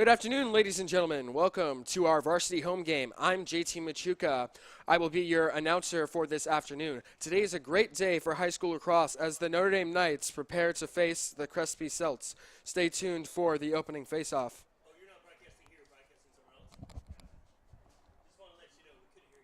Good afternoon, ladies and gentlemen. Welcome to our varsity home game. I'm JT Machuca. I will be your announcer for this afternoon. Today is a great day for high school lacrosse as the Notre Dame Knights prepare to face the Crespi Celts. Stay tuned for the opening face-off. Oh, you're not broadcasting here, you're broadcasting somewhere else? Just want to let you know, we couldn't hear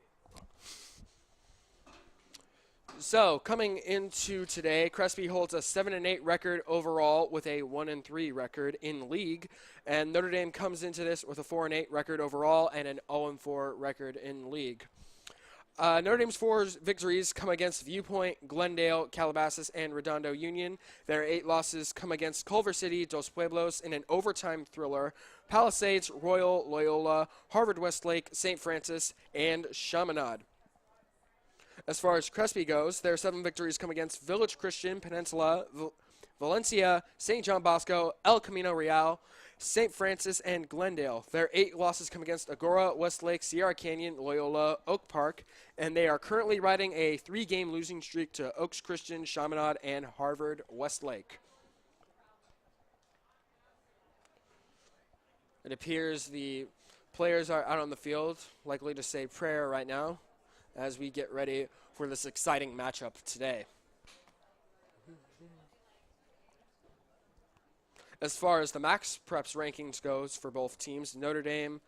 you. So, coming into today, Crespi holds a 7-8 record overall with a 1-3 record in league, and Notre Dame comes into this with a 4-8 record overall and an 0-4 record in league. Notre Dame's four victories come against Viewpoint, Glendale, Calabasas, and Redondo Union. Their 8 losses come against Culver City, Dos Pueblos in an overtime thriller, Palisades, Royal, Loyola, Harvard Westlake, St. Francis, and Chaminade. As far as Crespi goes, their 7 victories come against Village Christian, Peninsula, Valencia, St. John Bosco, El Camino Real, St. Francis, and Glendale. Their 8 losses come against Agora, Westlake, Sierra Canyon, Loyola, Oak Park, and they are currently riding a 3-game losing streak to Oaks Christian, Chaminade, and Harvard Westlake. It appears the players are out on the field, likely to say prayer right now, as we get ready for this exciting matchup today. As far as the Max Preps rankings goes for both teams, Notre Dame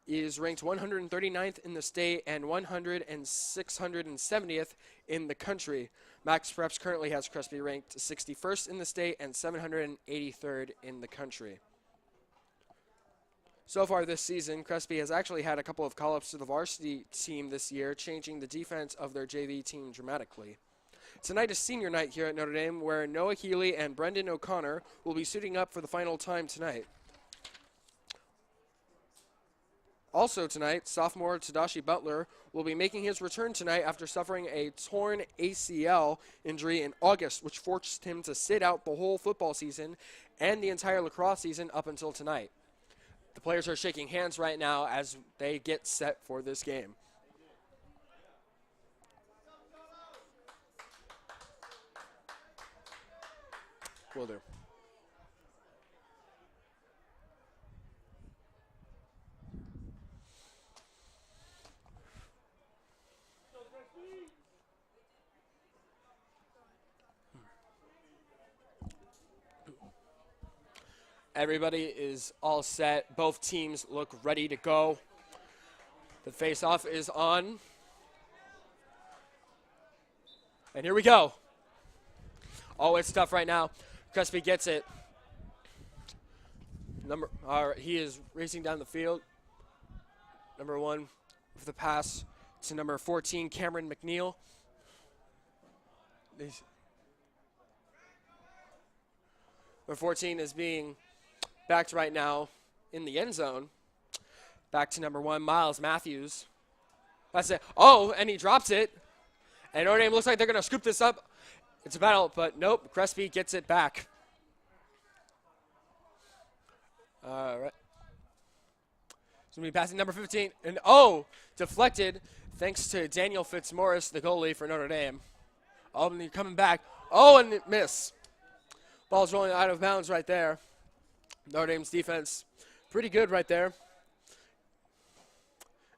is ranked 139th in the state and 670th in the country. Max Preps currently has Crespi ranked 61st in the state and 783rd in the country. So far this season, Crespi has actually had a couple of call-ups to the varsity team this year, changing the defense of their JV team dramatically. Tonight is senior night here at Notre Dame, where Noah Healy and Brendan O'Connor will be suiting up for the final time tonight. Also tonight, sophomore Tadashi Butler will be making his return tonight after suffering a torn ACL injury in August, which forced him to sit out the whole football season and the entire lacrosse season up until tonight. The players are shaking hands right now as they get set for this game. Will do. Everybody is all set. Both teams look ready to go. The face-off is on. And here we go. Oh, it's tough right now. Crespi gets it. He is racing down the field. Number 1 with the pass to number 14, Cameron McNeil. Number 14 is being backed right now in the end zone. Back to number 1, Miles Matthews. That's it. Oh, and he drops it. And Notre Dame looks like they're going to scoop this up. It's a battle, but nope. Crespi gets it back. All right. He's going to be passing number 15. And, deflected thanks to Daniel Fitzmaurice, the goalie for Notre Dame. Oh, and coming back. Oh, and it miss. Ball's rolling out of bounds right there. Notre Dame's defense pretty good right there.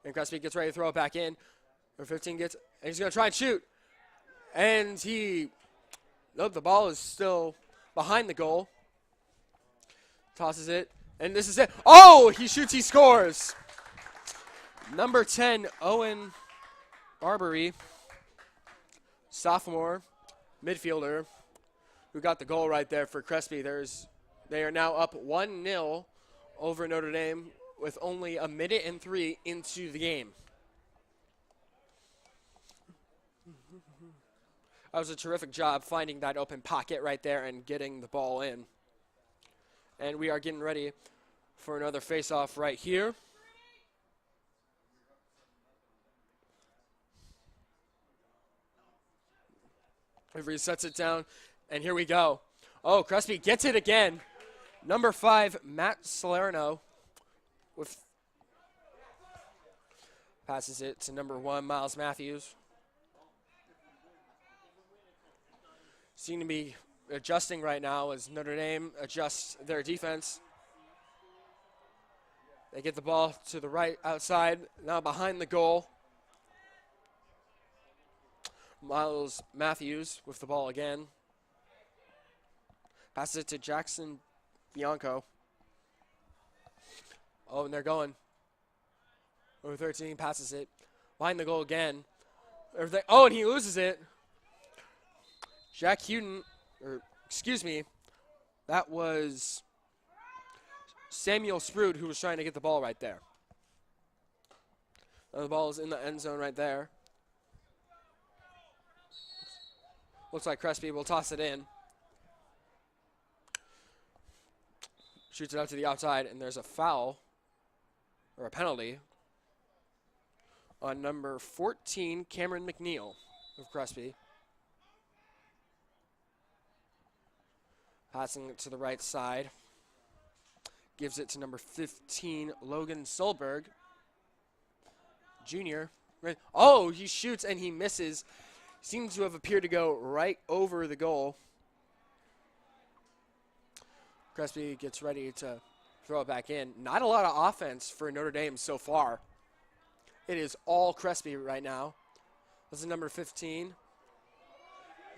And Crespi gets ready to throw it back in. Number 15 gets, and he's going to try and shoot. And the ball is still behind the goal. Tosses it, and this is it. Oh, he shoots, he scores. Number 10, Owen Barbary, sophomore midfielder, who got the goal right there for Crespi. They are now up 1-0 over Notre Dame with only a minute and 3 into the game. That was a terrific job finding that open pocket right there and getting the ball in. And we are getting ready for another face-off right here. Referee sets it down, and here we go. Oh, Crespi gets it again. Number 5, Matt Salerno passes it to number 1, Miles Matthews. Seem to be adjusting right now as Notre Dame adjusts their defense. They get the ball to the right outside, now behind the goal. Miles Matthews with the ball again. Passes it to Jackson Bianco. Oh, and they're going. Over 13, passes it. Behind the goal again. Oh, and he loses it. Jack Huden, that was Samuel Sprout who was trying to get the ball right there. Now the ball is in the end zone right there. Looks like Crespi will toss it in. Shoots it out to the outside, and there's a foul, or a penalty, on number 14, Cameron McNeil of Crespi. Passing it to the right side. Gives it to number 15, Logan Solberg. Junior. Oh, he shoots and he misses. Seems to have appeared to go right over the goal. Crespi gets ready to throw it back in. Not a lot of offense for Notre Dame so far. It is all Crespi right now. This is number 15.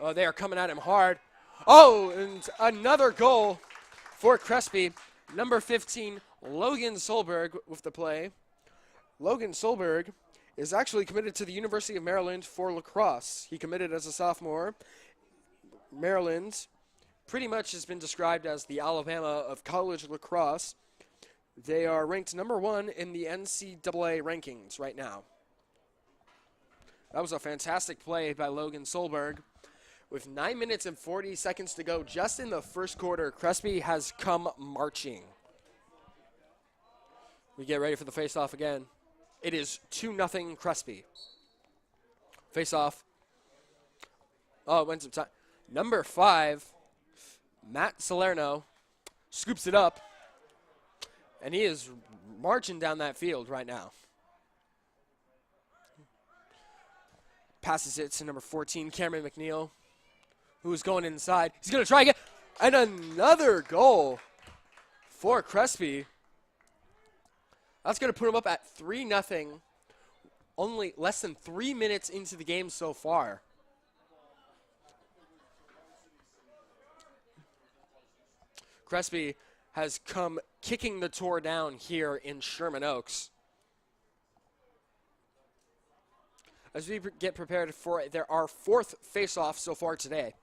Oh, they are coming at him hard. Oh, and another goal for Crespi. Number 15, Logan Solberg with the play. Logan Solberg is actually committed to the University of Maryland for lacrosse. He committed as a sophomore. Maryland pretty much has been described as the Alabama of college lacrosse. They are ranked number 1 in the NCAA rankings right now. That was a fantastic play by Logan Solberg. With 9 minutes and 40 seconds to go just in the first quarter, Crespi has come marching. We get ready for the face-off again. It is 2-0 Crespi. Face-off. Oh, it went some time. Number 5, Matt Salerno, scoops it up, and he is marching down that field right now. Passes it to number 14, Cameron McNeil, who's going inside. He's going to try again. And another goal for Crespi. That's going to put him up at 3-0. Only less than 3 minutes into the game so far. Crespi has come kicking the tour down here in Sherman Oaks. As we get prepared for our 4th face-off so far today.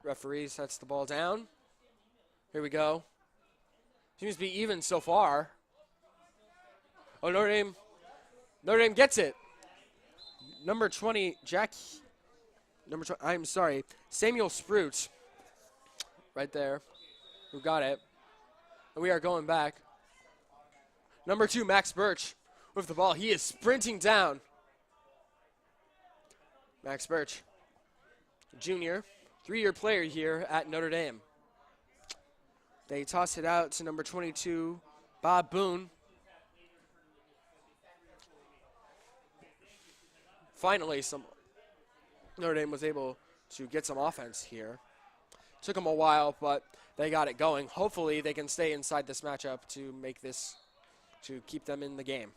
Referee sets the ball down. Here we go. Seems to be even so far. Oh, Notre Dame gets it. Number 20, Samuel Sprout, right there, who got it. And we are going back. Number 2, Max Birch with the ball. He is sprinting down. Max Birch, junior, 3-year player here at Notre Dame. They toss it out to number 22, Bob Boone. Finally, Notre Dame was able to get some offense here. Took them a while, but they got it going. Hopefully, they can stay inside this matchup to keep them in the game.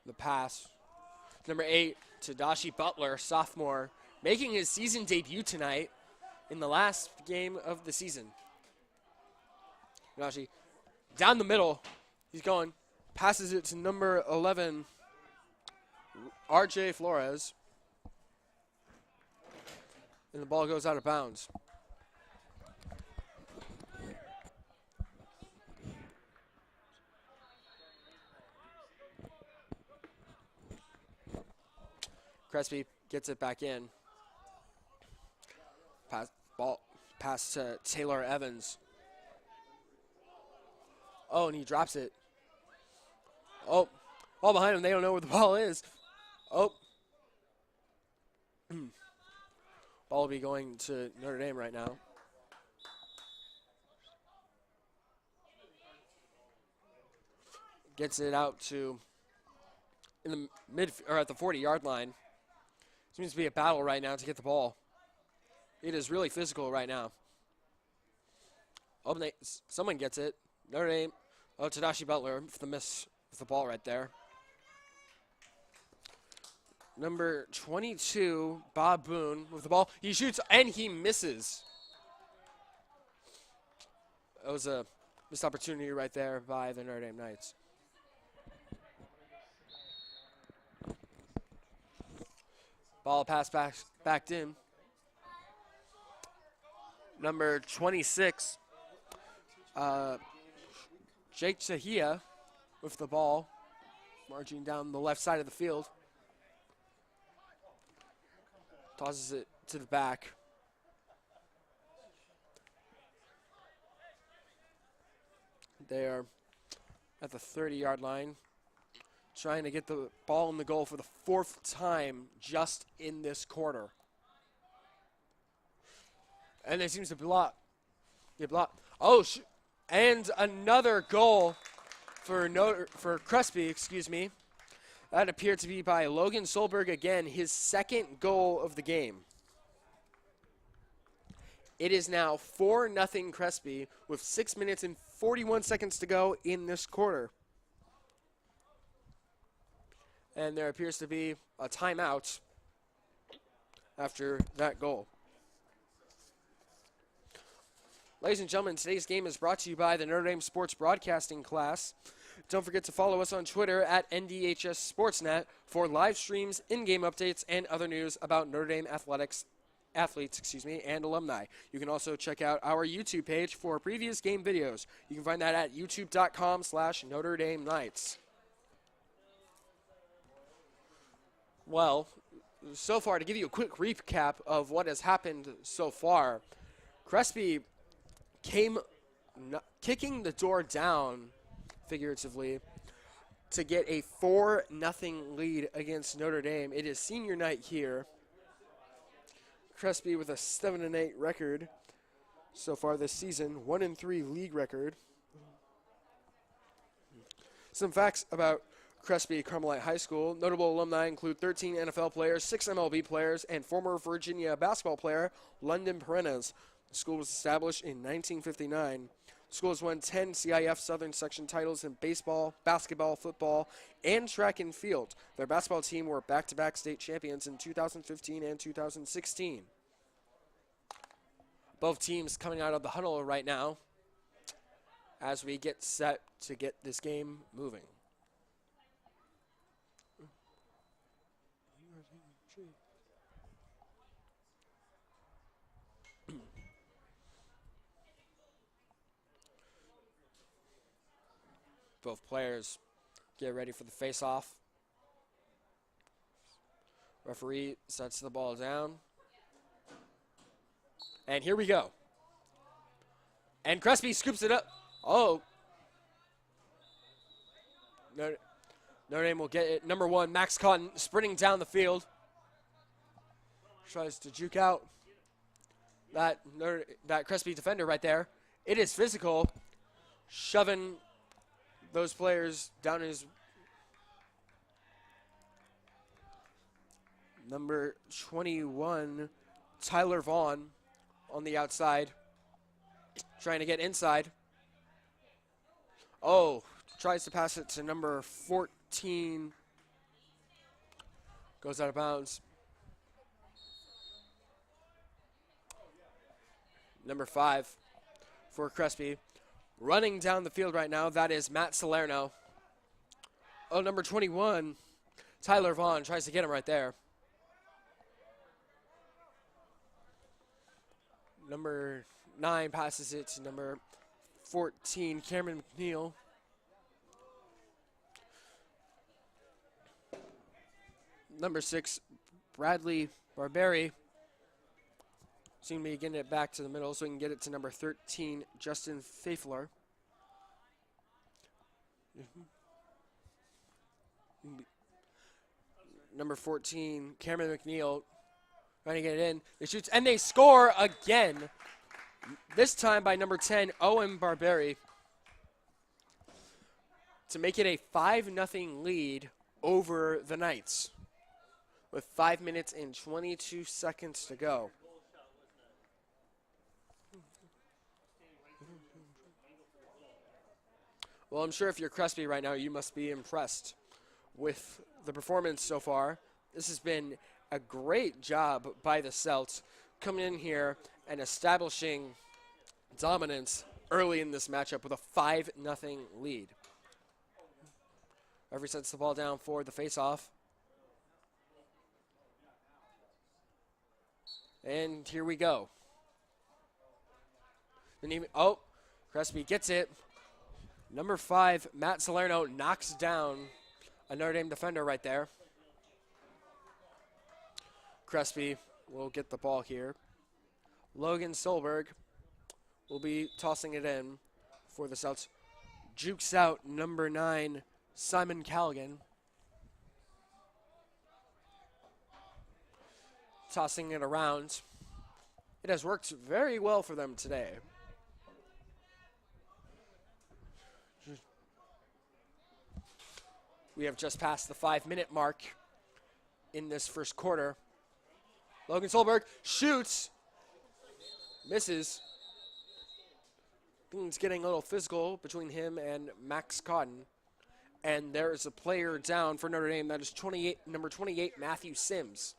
The pass. Number 8, Tadashi Butler, sophomore, making his season debut tonight in the last game of the season. Tadashi down the middle. He's going. Passes it to number 11, R.J. Flores. And the ball goes out of bounds. Crespi gets it back in. Pass to Taylor Evans. Oh, and he drops it. Oh, all behind him. They don't know where the ball is. Oh. Ball will be going to Notre Dame right now. Gets it out to in the at the 40-yard line Seems to be a battle right now to get the ball. It is really physical right now. Oh, someone gets it. Notre Dame. Oh, Tadashi Butler for the miss with the ball right there. Number 22, Bob Boone with the ball. He shoots and he misses. That was a missed opportunity right there by the Notre Dame Knights. Ball pass backed in. Number 26, Jake Chahia with the ball, marching down the left side of the field. Tosses it to the back. They are at the 30-yard line, trying to get the ball in the goal for the 4th time just in this quarter. And it seems to block. They block. Oh, and another goal for Crespi, excuse me. That appeared to be by Logan Solberg again, his 2nd goal of the game. It is now 4-0 Crespi with 6 minutes and 41 seconds to go in this quarter. And there appears to be a timeout after that goal. Ladies and gentlemen, today's game is brought to you by the Notre Dame Sports Broadcasting class. Don't forget to follow us on Twitter at NDHS Sportsnet for live streams, in-game updates, and other news about Notre Dame athletes, and alumni. You can also check out our YouTube page for previous game videos. You can find that at youtube.com/Notre Dame Knights. Well, so far, to give you a quick recap of what has happened so far, Crespi came kicking the door down, figuratively, to get a 4-0 lead against Notre Dame. It is senior night here. Crespi with a 7-8 record so far this season, 1-3 league record. Some facts about Crespi Carmelite High School. Notable alumni include 13 NFL players, 6 MLB players, and former Virginia basketball player London Perennes. The school was established in 1959. The school has won 10 CIF Southern Section titles in baseball, basketball, football, and track and field. Their basketball team were back-to-back state champions in 2015 and 2016. Both teams coming out of the huddle right now as we get set to get this game moving. Both players get ready for the face-off. Referee sets the ball down. And here we go. And Crespi scoops it up. Oh. Notre Dame will get it. Number 1, Max Cotton, sprinting down the field. Tries to juke out that Crespi defender right there. It is physical. Shoving those players down his number 21, Tyler Vaughn, on the outside, trying to get inside. Oh, tries to pass it to number 14. Goes out of bounds. Number 5 for Crespi. Running down the field right now, that is Matt Salerno. Oh, number 21, Tyler Vaughn tries to get him right there. Number 9 passes it to number 14, Cameron McNeil. Number 6, Bradley Barberi. Seem to be getting it back to the middle so we can get it to number 13, Justin Pfeifler. Number 14, Cameron McNeil, trying to get it in. They shoots, and they score again. This time by number 10, Owen Barberi, to make it a 5-0 lead over the Knights. with 5 minutes and 22 seconds to go. Well, I'm sure if you're Crespi right now, you must be impressed with the performance so far. This has been a great job by the Celts coming in here and establishing dominance early in this matchup with a 5-0 lead. Referee sets the ball down for the face-off. And here we go. Crespi gets it. Number 5, Matt Salerno knocks down a Notre Dame defender right there. Crespi will get the ball here. Logan Solberg will be tossing it in for the Celts. Jukes out number 9, Simon Callaghan. Tossing it around. It has worked very well for them today. We have just passed the 5-minute mark in this first quarter. Logan Solberg shoots. Misses. Things getting a little physical between him and Max Cotton. And there is a player down for Notre Dame. That is number 28, Matthew Sims.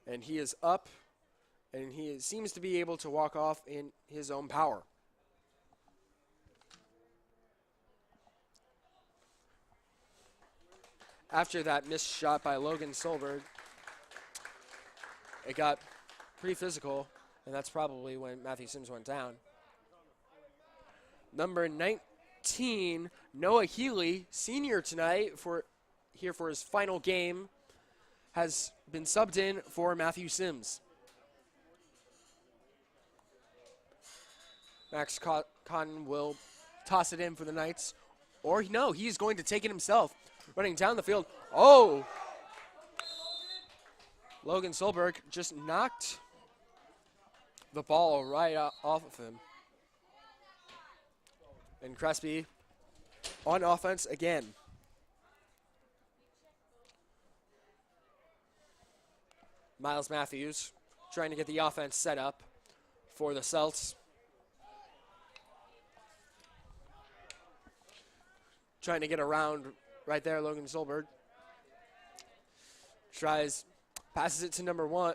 And he is up, and he seems to be able to walk off in his own power. After that missed shot by Logan Solberg, it got pretty physical, and that's probably when Matthew Sims went down. Number 19, Noah Healy, senior tonight, here for his final game, has been subbed in for Matthew Sims. Max Cotton will toss it in for the Knights. Or no, he's going to take it himself. Running down the field. Oh! Logan Solberg just knocked the ball right off of him. And Crespi on offense again. Miles Matthews trying to get the offense set up for the Celts. Trying to get around right there, Logan Solberg. Passes it to number one,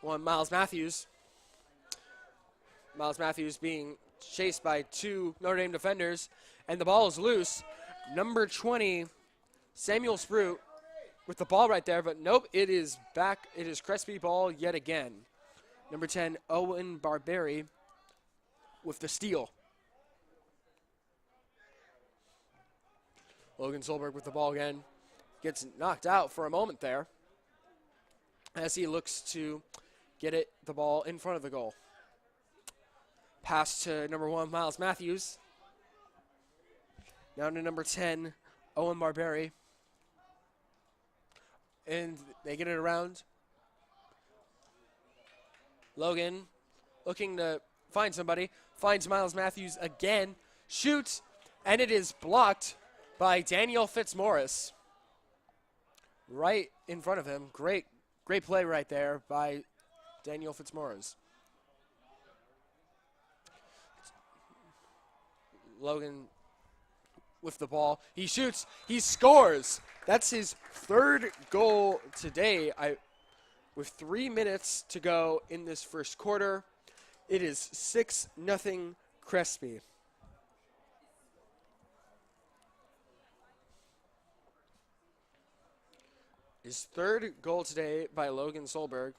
Miles Matthews. Miles Matthews being chased by 2 Notre Dame defenders, and the ball is loose. Number 20, Samuel Sprout, with the ball right there, but nope, it is back. It is Crespi ball yet again. Number 10, Owen Barberi with the steal. Logan Solberg with the ball again. Gets knocked out for a moment there as he looks to get the ball in front of the goal. Pass to number 1, Miles Matthews. Down to number 10, Owen Barberi. And they get it around. Logan looking to find somebody. Finds Miles Matthews again. Shoots. And it is blocked by Daniel Fitzmaurice. Right in front of him. Great play right there by Daniel Fitzmaurice. Logan with the ball. He shoots. He scores. That's his 3rd goal today. With 3 minutes to go in this first quarter, it is 6-0 Crespi. His 3rd goal today by Logan Solberg.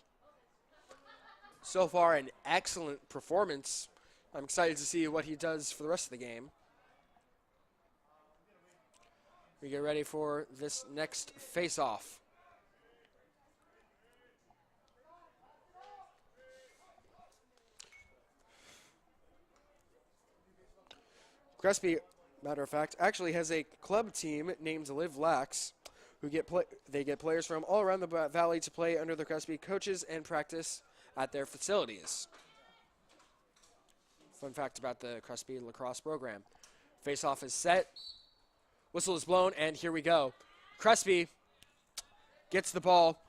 So far, an excellent performance. I'm excited to see what he does for the rest of the game. We get ready for this next face-off. Crespi, matter of fact, actually has a club team named Live Lax, who get players from all around the valley to play under the Crespi coaches and practice at their facilities. Fun fact about the Crespi Lacrosse program. Face-off is set. Whistle is blown, and here we go. Crespi gets the ball.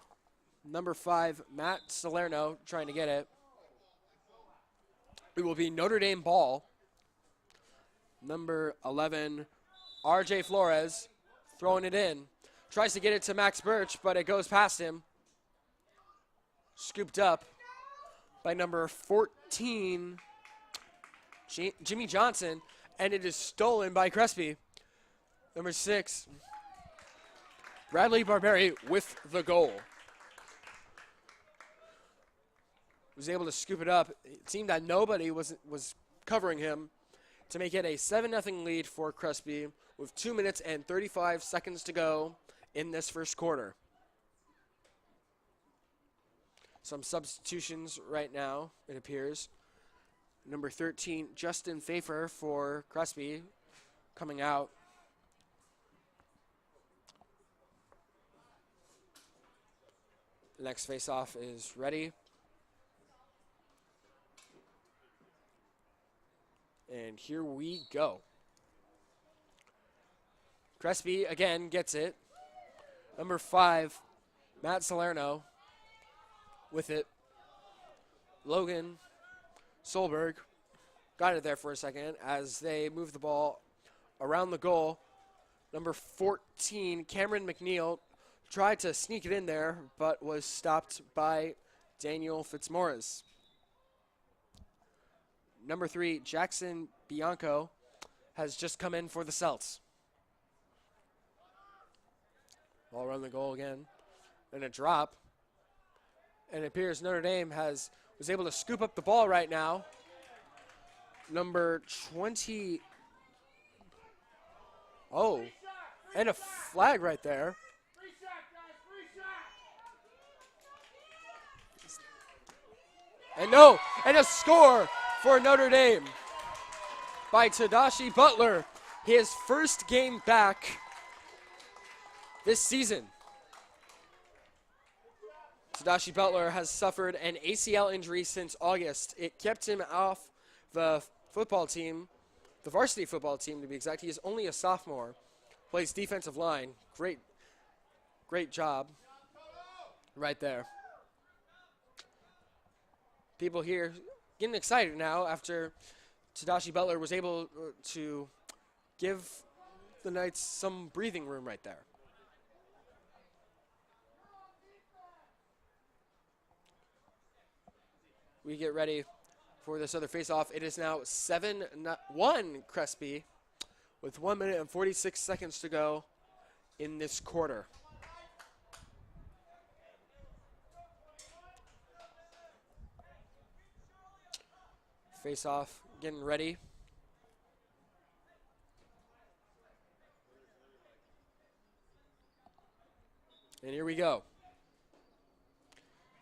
Number 5, Matt Salerno, trying to get it. It will be Notre Dame ball. Number 11, R.J. Flores, throwing it in. Tries to get it to Max Birch, but it goes past him. Scooped up by number 14, Jimmy Johnson, and it is stolen by Crespi. Number 6, Bradley Barberi with the goal. Was able to scoop it up. It seemed that nobody was covering him to make it a 7-0 lead for Crespi with 2 minutes and 35 seconds to go in this first quarter. Some substitutions right now, it appears. Number 13, Justin Pfeiffer for Crespi coming out. The next face-off is ready. And here we go. Crespi again gets it. Number 5, Matt Salerno with it. Logan Solberg got it there for a second as they move the ball around the goal. Number 14, Cameron McNeil, tried to sneak it in there, but was stopped by Daniel Fitzmaurice. Number 3, Jackson Bianco, has just come in for the Celts. Ball around the goal again. And a drop. And it appears Notre Dame was able to scoop up the ball right now. Number 20. Oh, and a flag right there. And a score for Notre Dame by Tadashi Butler. His first game back this season. Tadashi Butler has suffered an ACL injury since August. It kept him off the football team, the varsity football team to be exact. He is only a sophomore, plays defensive line. Great job right there. People here getting excited now after Tadashi Butler was able to give the Knights some breathing room right there. We get ready for this other face-off. It is now 7-1 Crespi with 1 minute and 46 seconds to go in this quarter. Face-off, getting ready. And here we go.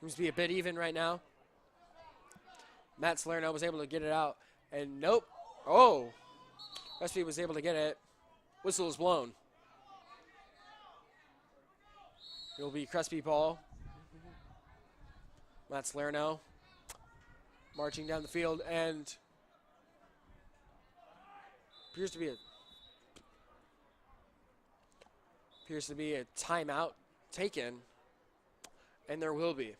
Seems to be a bit even right now. Matt Salerno was able to get it out, and nope. Oh, Crespi was able to get it. Whistle is blown. It will be Crespi ball. Matt Salerno marching down the field, and appears to be a timeout taken, and there will be.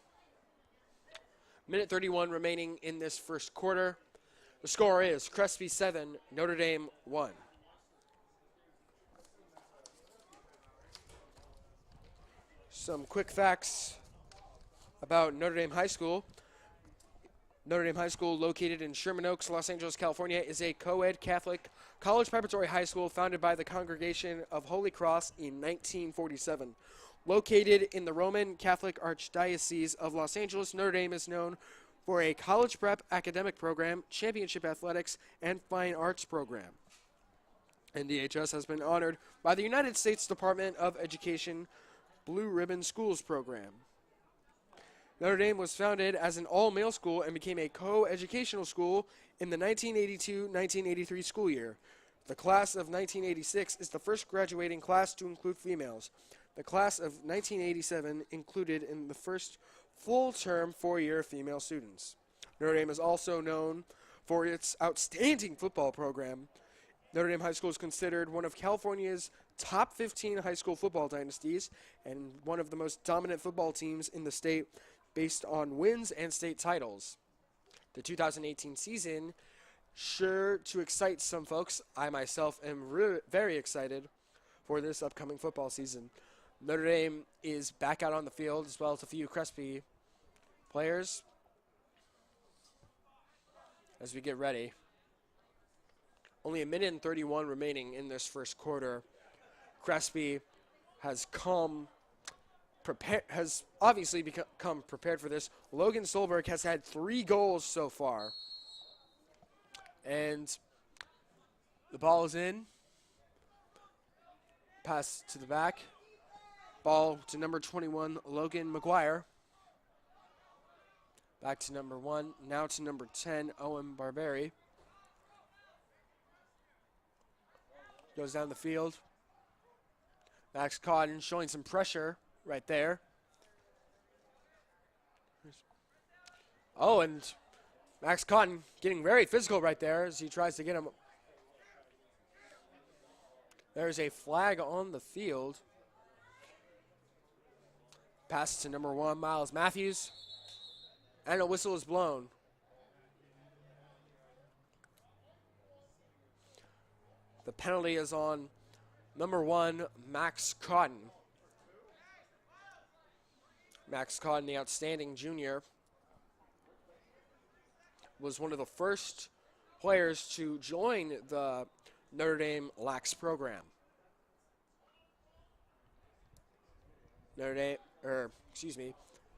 Minute 31 remaining in this first quarter. The score is Crespi 7, Notre Dame 1. Some quick facts about Notre Dame High School. Notre Dame High School, located in Sherman Oaks, Los Angeles, California, is a co-ed Catholic college preparatory high school founded by the Congregation of Holy Cross in 1947. Located in the Roman Catholic Archdiocese of Los Angeles, Notre Dame is known for a college prep academic program, championship athletics, and fine arts program. NDHS has been honored by the United States Department of Education Blue Ribbon Schools program. Notre Dame was founded as an all-male school and became a co-educational school in the 1982-1983 school year. The class of 1986 is the first graduating class to include females. The class of 1987 included in the first full-term 4-year female students. Notre Dame is also known for its outstanding football program. Notre Dame High School is considered one of California's top 15 high school football dynasties and one of the most dominant football teams in the state based on wins and state titles. The 2018 season sure to excite some folks. I myself am very excited for this upcoming football season. Notre Dame is back out on the field as well as a few Crespi players as we get ready. Only a minute and 31 remaining in this first quarter. Crespi has obviously become prepared for this. Logan Solberg has had 3 goals so far. And the ball is in. Pass to the back. Ball to number 21, Logan McGuire. Back to number 1. Now to number 10, Owen Barberi. Goes down the field. Max Cotton showing some pressure right there. Oh, and Max Cotton getting very physical right there as he tries to get him. There's a flag on the field. Pass to number 1, Miles Matthews. And a whistle is blown. The penalty is on number 1, Max Cotton. Max Cotton, the outstanding junior, was one of the first players to join the Notre Dame Lax program.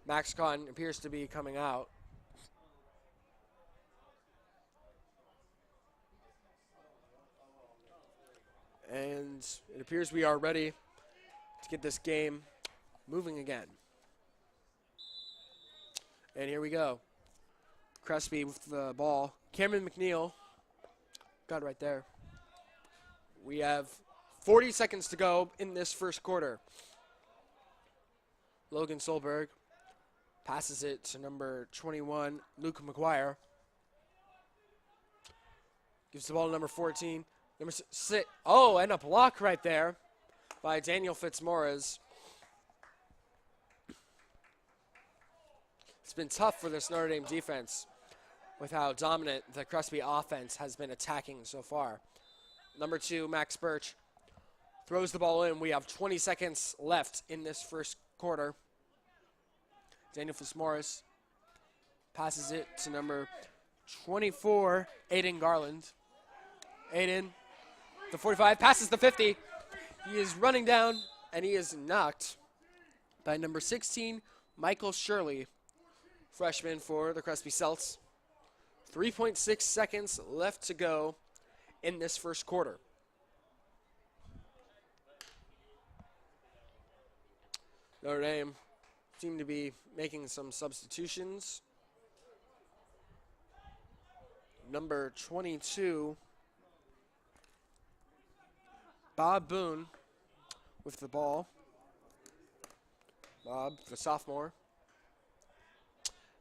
Max Cotton appears to be coming out. And it appears we are ready to get this game moving again. And here we go. Crespi with the ball. Cameron McNeil. Got it right there. We have 40 seconds to go in this first quarter. Logan Solberg passes it to number 21, Luke McGuire. Gives the ball to number 14. Number 6. Oh, and a block right there by Daniel Fitzmaurice. It's been tough for this Notre Dame defense with how dominant the Crespi offense has been attacking so far. Number 2, Max Birch, throws the ball in. We have 20 seconds left in this first quarter. Daniel Fitzmaurice passes it to number 24, Aiden Garland. Aiden, the 45, passes the 50. He is running down, and he is knocked by number 16, Michael Shirley, freshman for the Crespi Celts. 3.6 seconds left to go in this first quarter. Notre Dame seem to be making some substitutions. Number 22, Bob Boone with the ball. Bob, the sophomore,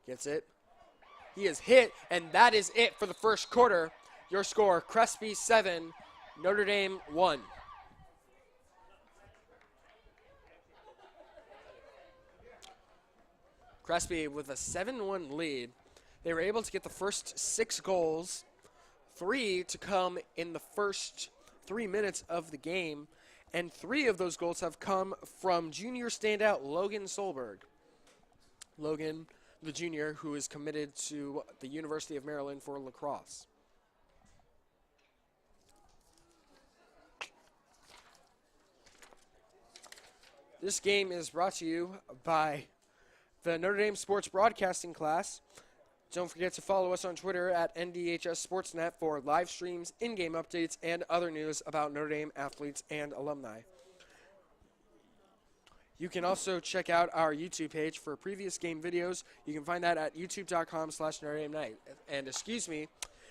gets it. He is hit, and that is it for the first quarter. Your score, Crespi 7, Notre Dame 1. Crespi with a 7-1 lead. They were able to get the first 6 goals, 3 to come in the first 3 minutes of the game, and 3 of those goals have come from junior standout Logan Solberg. Logan, the junior, who is committed to the University of Maryland for lacrosse. This game is brought to you by the Notre Dame Sports Broadcasting class. Don't forget to follow us on Twitter at NDHS Sportsnet for live streams, in-game updates, and other news about Notre Dame athletes and alumni. You can also check out our YouTube page for previous game videos. You can find that at youtube.com/Notre Dame Night. And excuse me,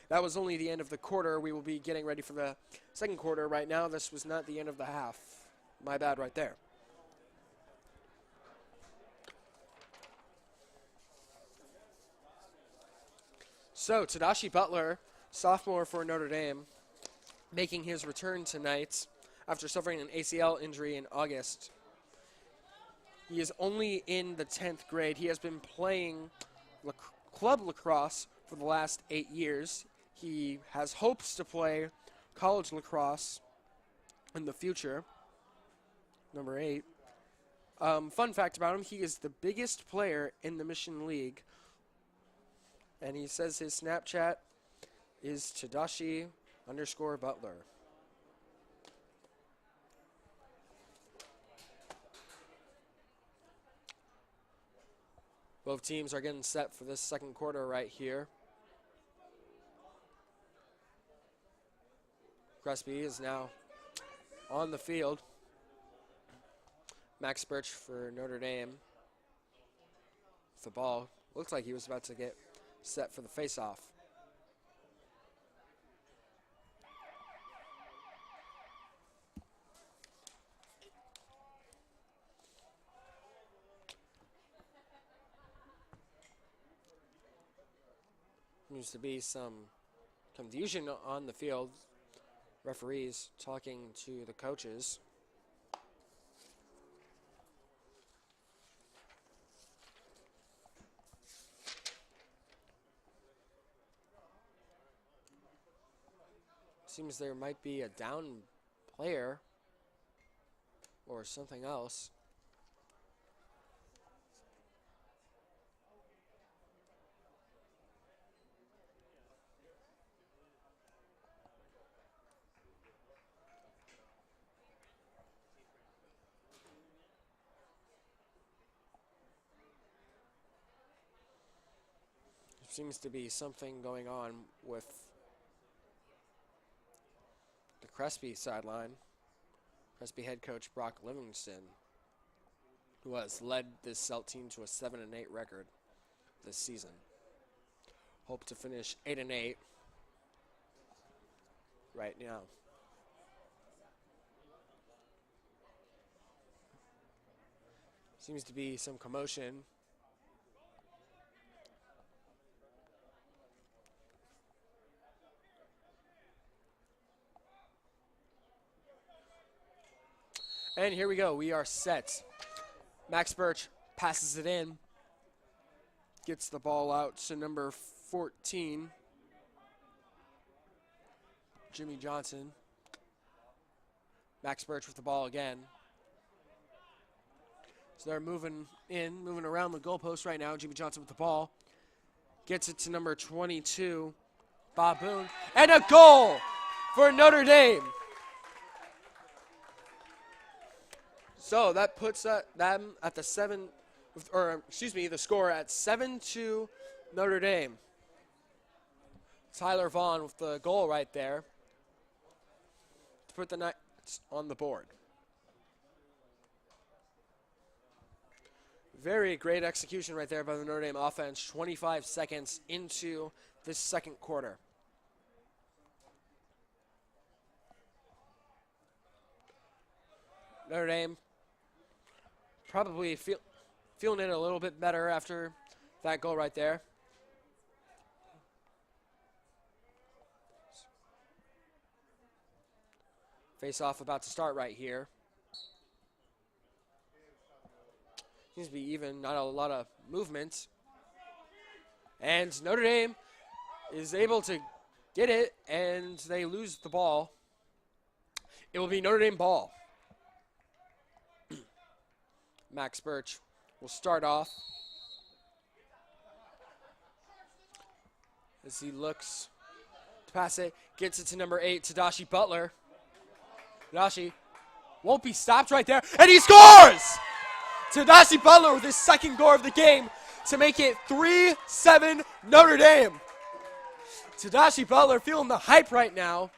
that was only the end of the quarter. We will be getting ready for the second quarter right now. This was not the end of the half. My bad right there. So, Tadashi Butler sophomore for Notre Dame, making his return tonight after suffering an ACL injury in August. He is only in the 10th grade. He has been playing club lacrosse for the last 8 years. He has hopes to play college lacrosse in the future. Number 8. Fun fact about him, he is the biggest player in the Mission League. And he says his Snapchat is Tadashi_Butler. Both teams are getting set for this second quarter right here. Crespi is now on the field. Max Birch for Notre Dame. With the ball. Looks like he was about to get set for the face-off. Seems to be some confusion on the field. Referees talking to the coaches. Seems there might be a down player or something else. Seems to be something going on with the Crespi sideline. Crespi head coach Brock Livingston, who has led this Celt team to a 7-8 record this season. Hope to finish 8-8 right now. Seems to be some commotion. And here we go. We are set. Max Birch passes it in. Gets the ball out to number 14, Jimmy Johnson. Max Birch with the ball again. So they're moving around the goalpost right now. Jimmy Johnson with the ball. Gets it to number 22, Bob Boone. And a goal for Notre Dame. So that puts them at the the score at 7-2 Notre Dame. Tyler Vaughn with the goal right there to put the Knights on the board. Very great execution right there by the Notre Dame offense. 25 seconds into this second quarter. Notre Dame probably feeling it a little bit better after that goal right there. Face-off about to start right here. Seems to be even, not a lot of movement. And Notre Dame is able to get it, and they lose the ball. It will be Notre Dame ball. Max Birch will start off as he looks to pass it. Gets it to number 8, Tadashi Butler. Tadashi won't be stopped right there, and he scores! Tadashi Butler with his second goal of the game to make it 3-7 Notre Dame. Tadashi Butler feeling the hype right now.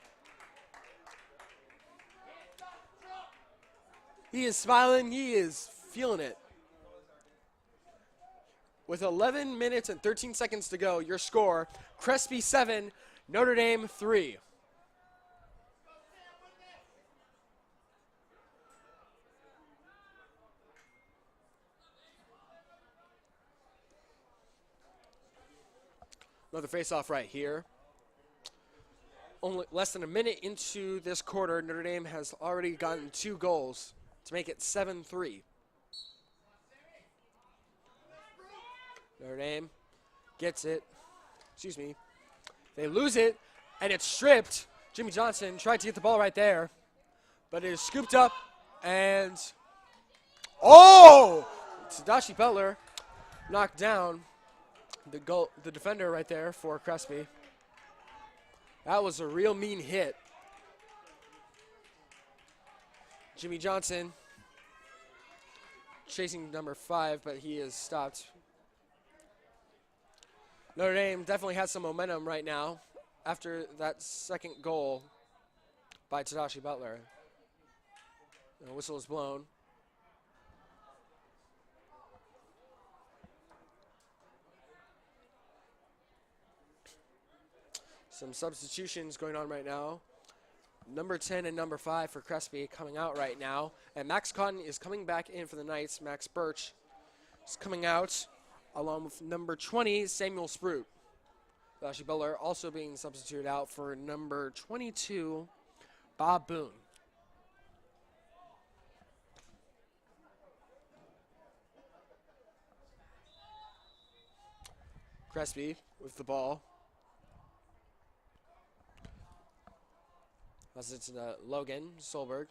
He is smiling. He is feeling it. With 11 minutes and 13 seconds to go, your score, Crespi 7, Notre Dame 3. Another face-off right here. only less than a minute into this quarter, Notre Dame has already gotten 2 goals to make it 7-3. Notre Dame gets it. Excuse me. They lose it, and it's stripped. Jimmy Johnson tried to get the ball right there, but it is scooped up, and Tadashi Butler knocked down the defender right there for Crespi. That was a real mean hit. Jimmy Johnson chasing number 5, but he is stopped. Notre Dame definitely has some momentum right now after that second goal by Tadashi Butler. The whistle is blown. Some substitutions going on right now. Number 10 and number 5 for Crespi coming out right now. And Max Cotton is coming back in for the Knights. Max Birch is coming out along with number 20, Samuel Sprout. Tadashi Butler also being substituted out for number 22, Bob Boone. Crespi with the ball. Passes it to Logan Solberg.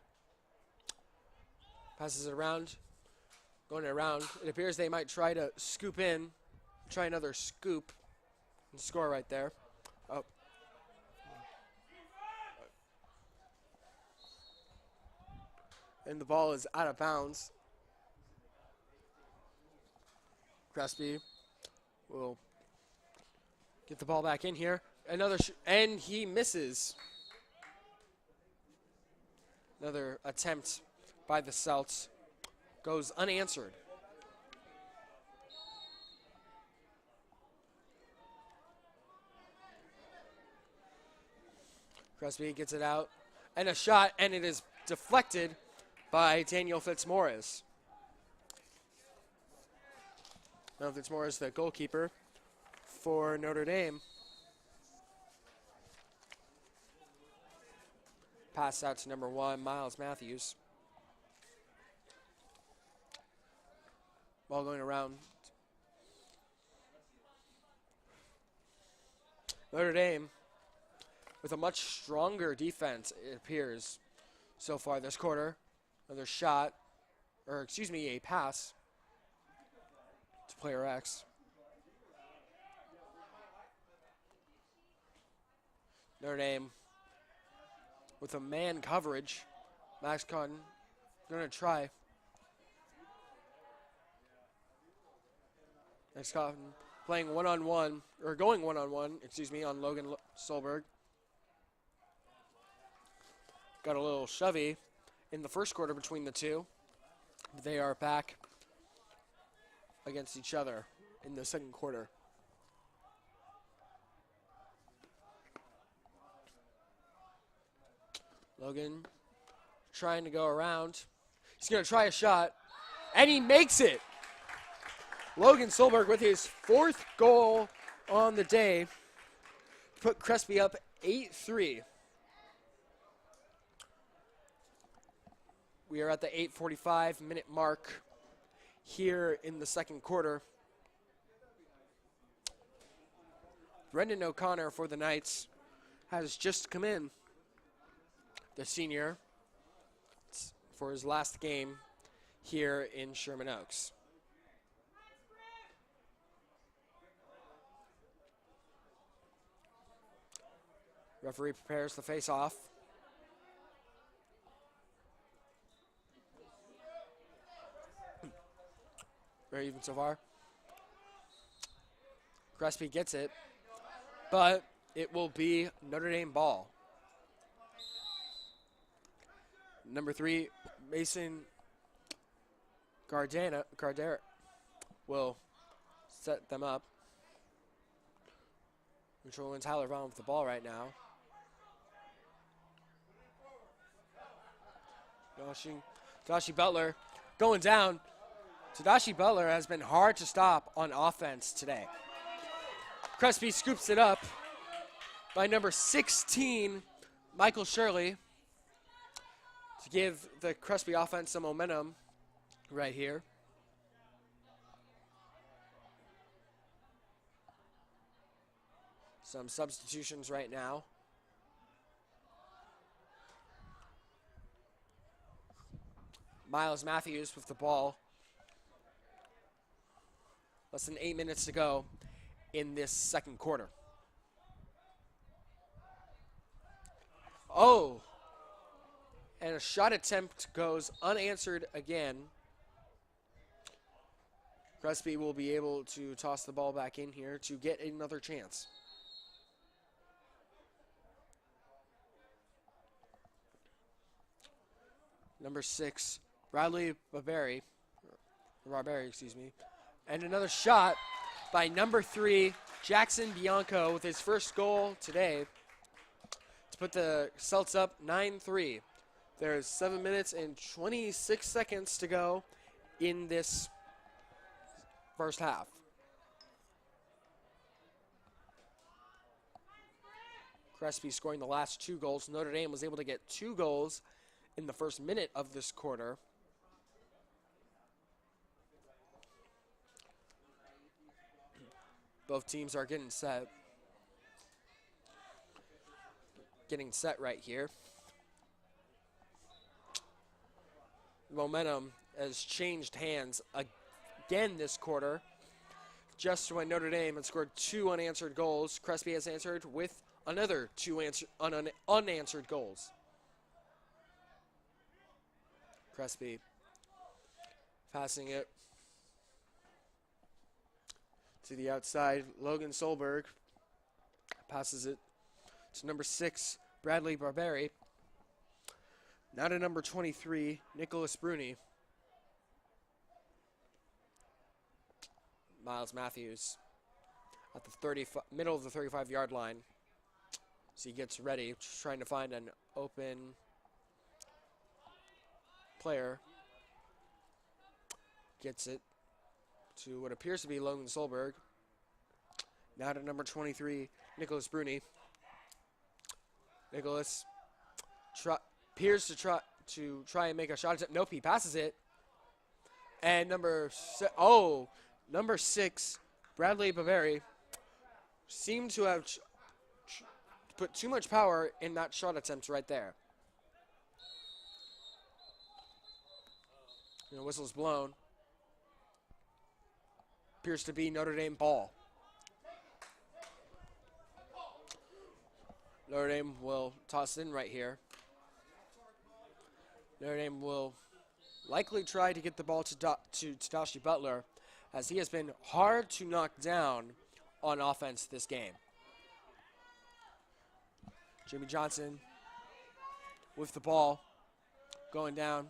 Passes it around. Going around. It appears they might try to scoop in. Try another scoop. And score right there. Oh. And the ball is out of bounds. Crespi will get the ball back in here. Another and he misses. Another attempt by the Celts goes unanswered. Crespi gets it out, and a shot, and it is deflected by Daniel Fitzmaurice. Now Fitzmaurice, the goalkeeper for Notre Dame. Pass out to number 1, Miles Matthews. Ball going around. Notre Dame with a much stronger defense, it appears, so far this quarter. Another shot, or excuse me, a pass to player X. Notre Dame with a man coverage. Max Cotton going to try. Max Cotton playing one-on-one, or going one-on-one, excuse me, on Logan Solberg. Got a little shovey in the first quarter between the two. They are back against each other in the second quarter. Logan trying to go around. He's going to try a shot, and he makes it. Logan Solberg with his 4th goal on the day put Crespi up 8-3. We are at the 8:45-minute mark here in the second quarter. Brendan O'Connor for the Knights has just come in, the senior, for his last game here in Sherman Oaks. Referee prepares the face-off. Very even so far. Crespi gets it, but it will be Notre Dame ball. Number 3, Mason Gardera will set them up. Controlling Tyler Vaughn with the ball right now. Tadashi Butler going down. Tadashi Butler has been hard to stop on offense today. Crespi scoops it up, by number 16, Michael Shirley, to give the Crespi offense some momentum right here. Some substitutions right now. Miles Matthews with the ball. Less than 8 minutes to go in this second quarter. Oh! And a shot attempt goes unanswered again. Crespi will be able to toss the ball back in here to get another chance. Number 6, Bradley Barberi, excuse me. And another shot by number 3, Jackson Bianco, with his first goal today to put the Celts up 9-3. There's 7 minutes and 26 seconds to go in this first half. Crespi scoring the last 2 goals. Notre Dame was able to get 2 goals in the first minute of this quarter. Both teams are getting set. Getting set right here. Momentum has changed hands again this quarter. Just when Notre Dame had scored 2 unanswered goals, Crespi has answered with another 2 unanswered goals. Crespi passing it to the outside. Logan Solberg passes it to number 6, Bradley Barberi. Now to number 23, Nicholas Bruni. Miles Matthews at the middle of the 35-yard line. So he gets ready, just trying to find an open player. Gets it to what appears to be Logan Solberg. Now to number 23, Nicholas Bruni. Nicholas appears to try and make a shot attempt. Nope, he passes it. And number 6, Bradley Barberi, seemed to have put too much power in that shot attempt right there. And the whistle's blown. Appears to be Notre Dame ball. Notre Dame will toss it in right here. Notre Dame will likely try to get the ball to Tadashi Butler, as he has been hard to knock down on offense this game. Jimmy Johnson with the ball going down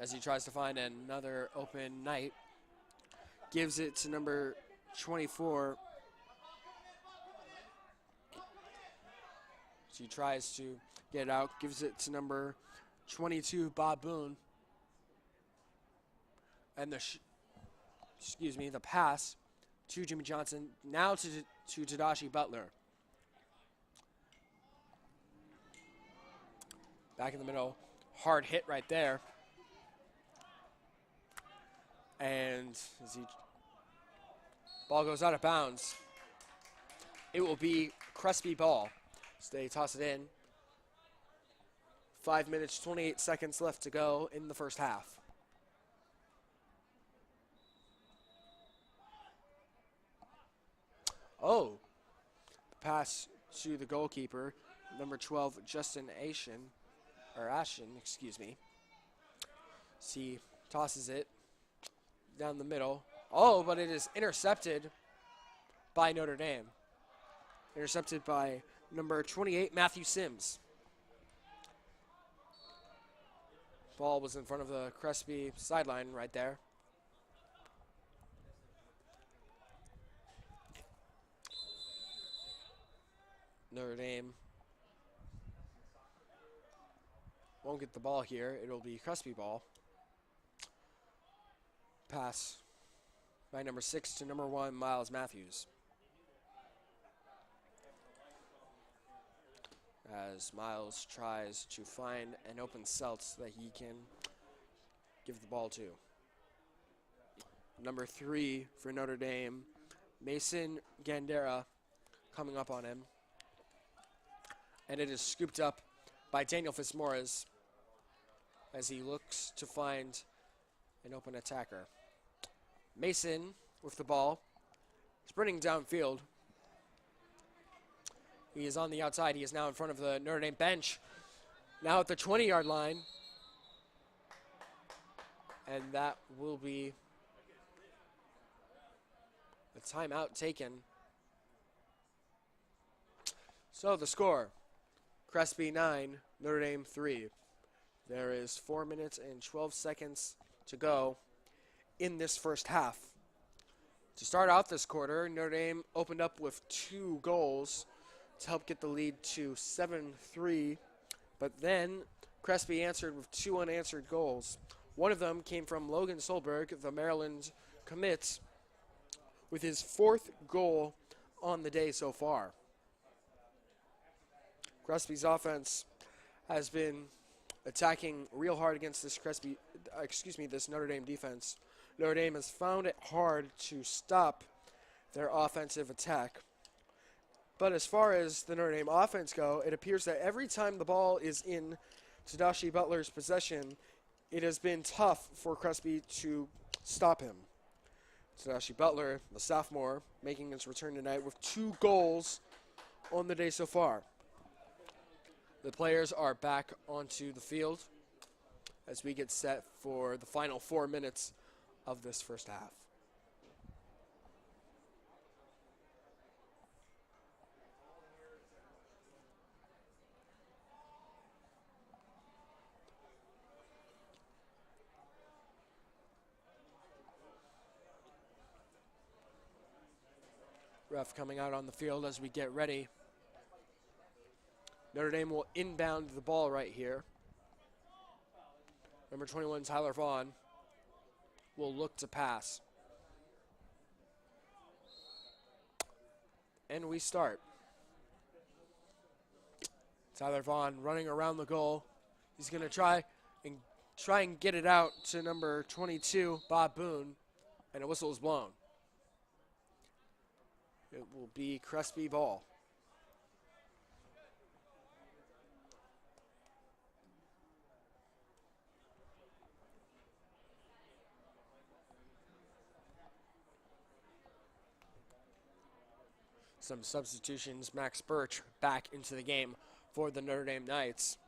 as he tries to find another open night. Gives it to number 24. So he tries to get it out. Gives it to number 22, Bob Boone. And the pass to Jimmy Johnson. Now to Tadashi Butler. Back in the middle. Hard hit right there. And as ball goes out of bounds, it will be Crespi ball. So they toss it in. 5 minutes, 28 seconds left to go in the first half. Oh, pass to the goalkeeper, number 12, Justin Ashen, excuse me. He tosses it down the middle. Oh, but it is intercepted by Notre Dame. Intercepted by number 28, Matthew Sims. Ball was in front of the Crespi sideline right there. Notre Dame won't get the ball here. It'll be Crespi ball. Pass by number 6 to number 1, Miles Matthews. as Miles tries to find an open Celts that he can give the ball to. Number 3 for Notre Dame, Mason Gandera, coming up on him. And it is scooped up by Daniel Fitzmaurice as he looks to find an open attacker. Mason with the ball, sprinting downfield. He is on the outside. He is now in front of the Notre Dame bench. Now at the 20-yard line. And that will be a timeout taken. So the score, Crespi 9, Notre Dame 3. There is 4 minutes and 12 seconds to go in this first half. To start out this quarter, Notre Dame opened up with 2 goals to help get the lead to 7-3. But then Crespi answered with 2 unanswered goals. One of them came from Logan Solberg, the Maryland commit, with his 4th goal on the day so far. Crespi's offense has been attacking real hard against this this Notre Dame defense. Notre Dame has found it hard to stop their offensive attack. But as far as the Notre Dame offense go, it appears that every time the ball is in Tadashi Butler's possession, it has been tough for Crespi to stop him. Tadashi Butler, the sophomore, making his return tonight with 2 goals on the day so far. The players are back onto the field as we get set for the final 4 minutes of this first half. Ref coming out on the field as we get ready. Notre Dame will inbound the ball right here. Number 21, Tyler Vaughn, will look to pass. And we start. Tyler Vaughn running around the goal. He's going to try and get it out to number 22, Bob Boone, and a whistle is blown. It will be Crespi ball. Some substitutions. Max Birch back into the game for the Notre Dame Knights.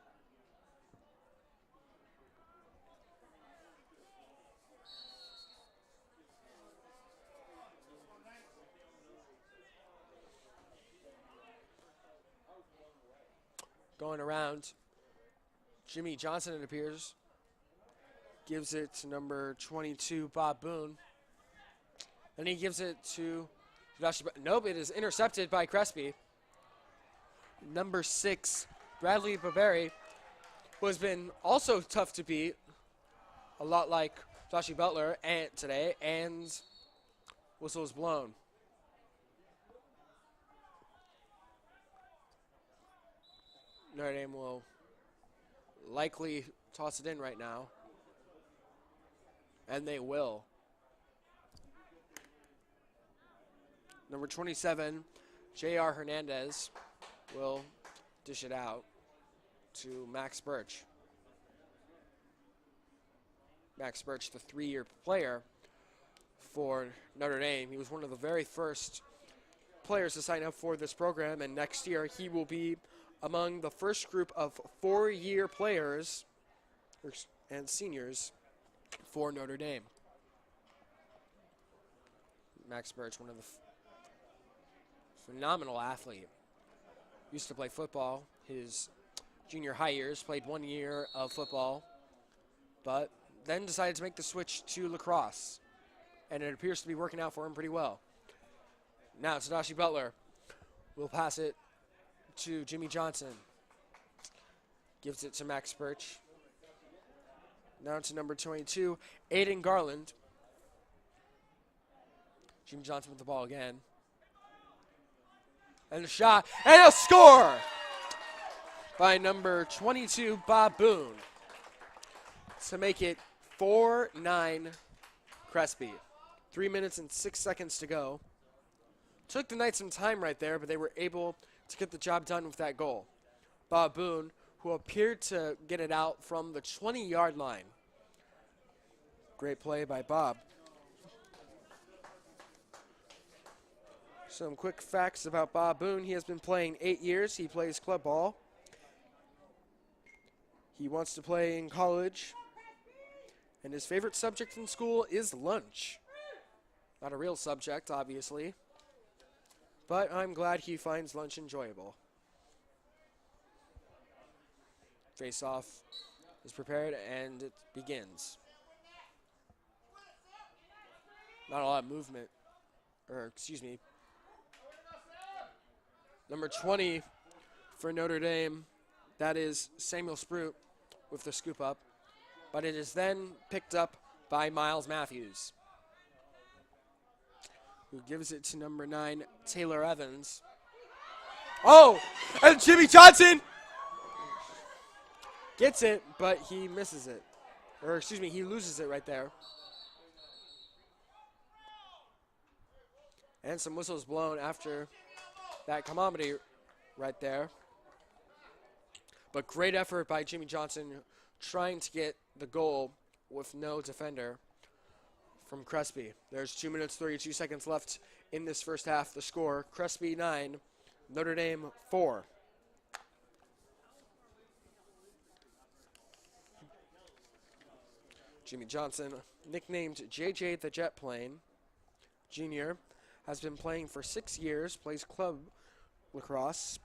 Going around, Jimmy Johnson, it appears, gives it to number 22, Bob Boone. And he gives it to Tadashi Butler. Nope, it is intercepted by Crespi. Number 6, Bradley Baberi, who has been also tough to beat, a lot like Tadashi Butler today, and whistle is blown. Notre Dame will likely toss it in right now. And they will. Number 27, J.R. Hernandez, will dish it out to Max Birch. Max Birch, the 3-year player for Notre Dame. He was one of the very first players to sign up for this program, and next year he will be among the first group of 4-year players and seniors for Notre Dame. Max Birch, one of the phenomenal athlete. Used to play football. His junior high years, played 1 year of football, but then decided to make the switch to lacrosse. And it appears to be working out for him pretty well. Now Tadashi Butler will pass it to Jimmy Johnson. Gives it to Max Birch. Now to number 22, Aiden Garland. Jimmy Johnson with the ball again. And a shot, and a score! by number 22, Bob Boone, to make it 4-9 Crespi. 3 minutes and 6 seconds to go. Took the Knights some time right there, but they were able to get the job done with that goal. Bob Boone, who appeared to get it out from the 20-yard line. Great play by Bob. Some quick facts about Bob Boone. He has been playing 8 years. He plays club ball. He wants to play in college. And his favorite subject in school is lunch. Not a real subject, obviously. But I'm glad he finds lunch enjoyable. Face-off is prepared, and it begins. Not a lot of movement. Number 20 for Notre Dame, that is Samuel Sprout with the scoop up. But it is then picked up by Miles Matthews, who gives it to number 9, Taylor Evans. Oh, and Jimmy Johnson gets it, but he misses it. He loses it right there. And some whistles blown after that calamity right there. But great effort by Jimmy Johnson trying to get the goal with no defender from Crespi. There's 2 minutes, 32 seconds left in this first half. The score, Crespi 9, Notre Dame 4. Jimmy Johnson, nicknamed JJ the Jet Plane Jr., has been playing for 6 years, plays club lacrosse,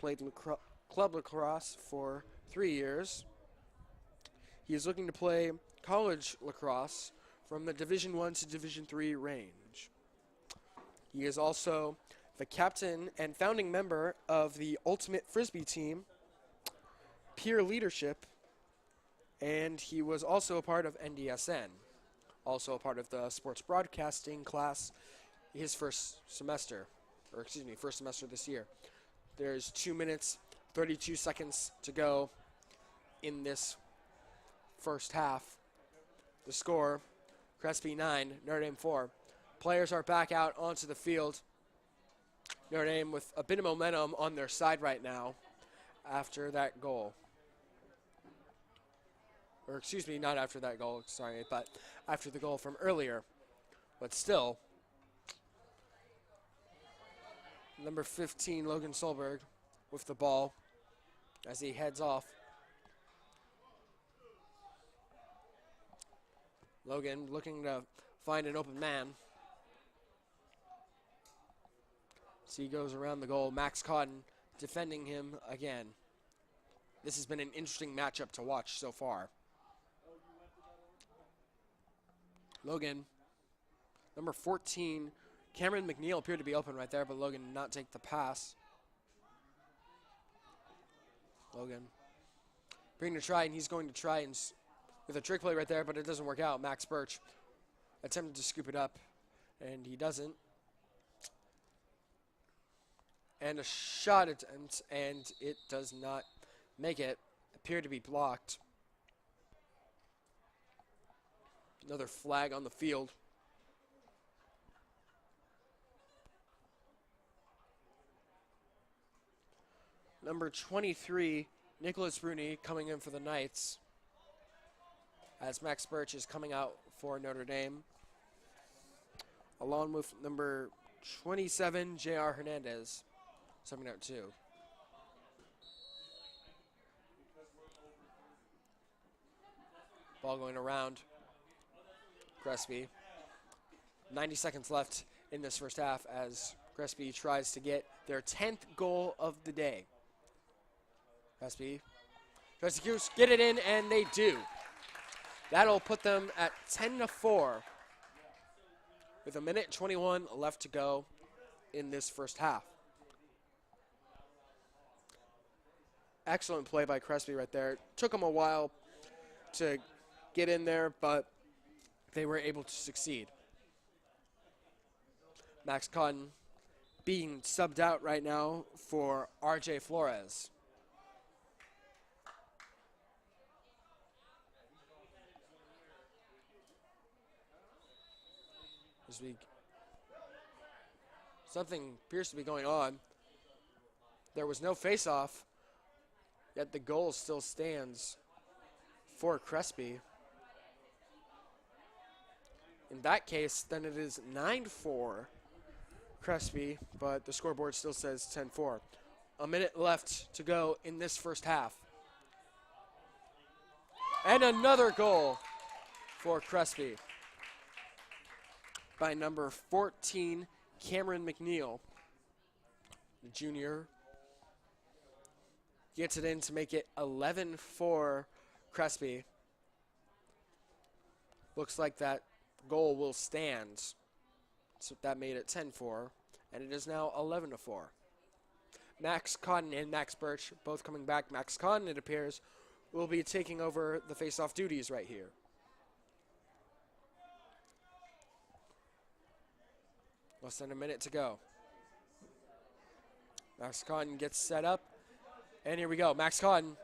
club lacrosse for 3 years. He is looking to play college lacrosse from the Division I to Division III range. He is also the captain and founding member of the Ultimate Frisbee team, Peer Leadership, and he was also a part of NDSN, also a part of the sports broadcasting class his first semester this year. There's 2 minutes, 32 seconds to go in this first half. The score, Crespi 9, Notre Dame 4. Players are back out onto the field. Notre Dame with a bit of momentum on their side right now after that goal. Not after that goal, but after the goal from earlier. But still, number 15, Logan Solberg, with the ball as he heads off. Logan looking to find an open man. So he goes around the goal. Max Cotton defending him again. This has been an interesting matchup to watch so far. Logan, number 14, Cameron McNeil appeared to be open right there, but Logan did not take the pass. Logan bringing to try, and he's going to try and with a trick play right there, but it doesn't work out. Max Birch attempted to scoop it up, and he doesn't. And a shot attempt, and it does not make it. Appeared to be blocked. Another flag on the field. Number 23, Nicholas Bruni, coming in for the Knights, as Max Birch is coming out for Notre Dame, along with number 27, J.R. Hernandez, coming out too. Ball going around Crespi. 90 seconds left in this first half as Crespi tries to get their 10th goal of the day. Crespi tries to get it in, and they do. That'll put them at 10-4 with 1:21 left to go in this first half. Excellent play by Crespi right there. Took them a while to get in there, but they were able to succeed. Max Cotton being subbed out right now for RJ Flores. Something appears to be going on. There was no face-off, yet the goal still stands for Crespi. In that case, then it is 9-4 Crespi, but the scoreboard still says 10-4. A minute left to go in this first half. And another goal for Crespi by number 14, Cameron McNeil. The junior gets it in to make it 11-4 Crespi. Looks like that goal will stand. So that made it 10-4, and it is now 11-4. Max Cotton and Max Birch both coming back. Max Cotton, it appears, will be taking over the face-off duties right here. Less than a minute to go. Max Cotton gets set up, and here we go. Max Cotton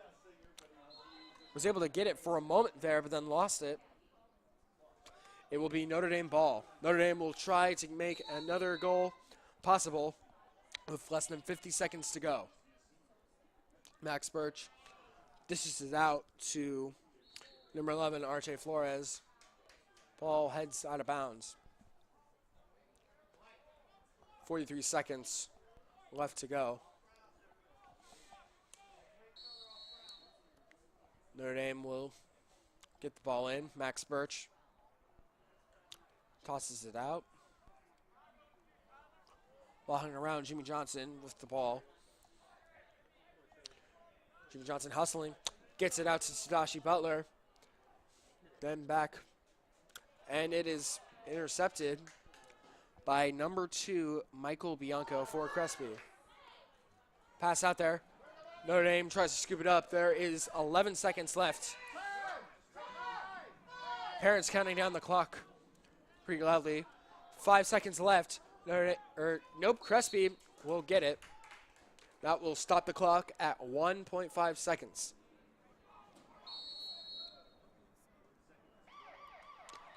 was able to get it for a moment there, but then lost it. It will be Notre Dame ball. Notre Dame will try to make another goal possible with less than 50 seconds to go. Max Birch dishes it out to number 11, Arche Flores. Ball heads out of bounds. 43 seconds left to go. Notre Dame will get the ball in. Max Birch tosses it out. Walking around, Jimmy Johnson with the ball. Jimmy Johnson hustling. Gets it out to Tadashi Butler. Then back. And it is intercepted by number 2, Michael Bianco for Crespi. Pass out there. Notre Dame tries to scoop it up. There is 11 seconds left. Parents counting down the clock pretty loudly. 5 seconds left. Nope, Crespi will get it. That will stop the clock at 1.5 seconds.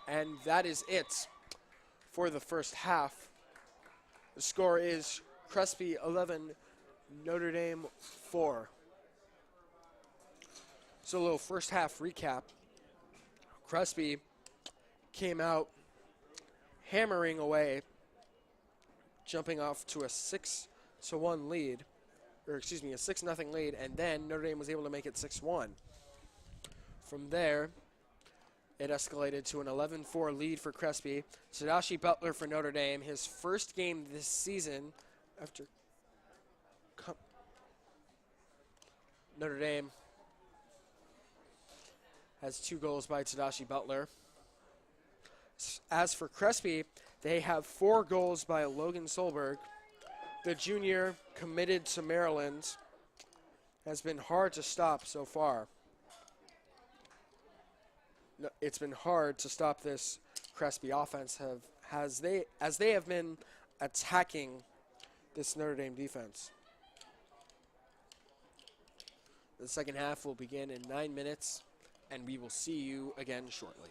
And that is it for the first half. The score is Crespi 11, Notre Dame 4. So a little first half recap. Crespi came out hammering away, jumping off to a 6-1 lead, or excuse me, a 6-0 lead, and then Notre Dame was able to make it 6-1. From there, it escalated to an 11-4 lead for Crespi. Tadashi Butler for Notre Dame, his first game this season after Notre Dame has 2 goals by Tadashi Butler. As for Crespi, they have 4 goals by Logan Solberg. The junior, committed to Maryland, has been hard to stop so far. It's been hard to stop this Crespi offense as they have been attacking this Notre Dame defense. The second half will begin in 9 minutes, and we will see you again shortly.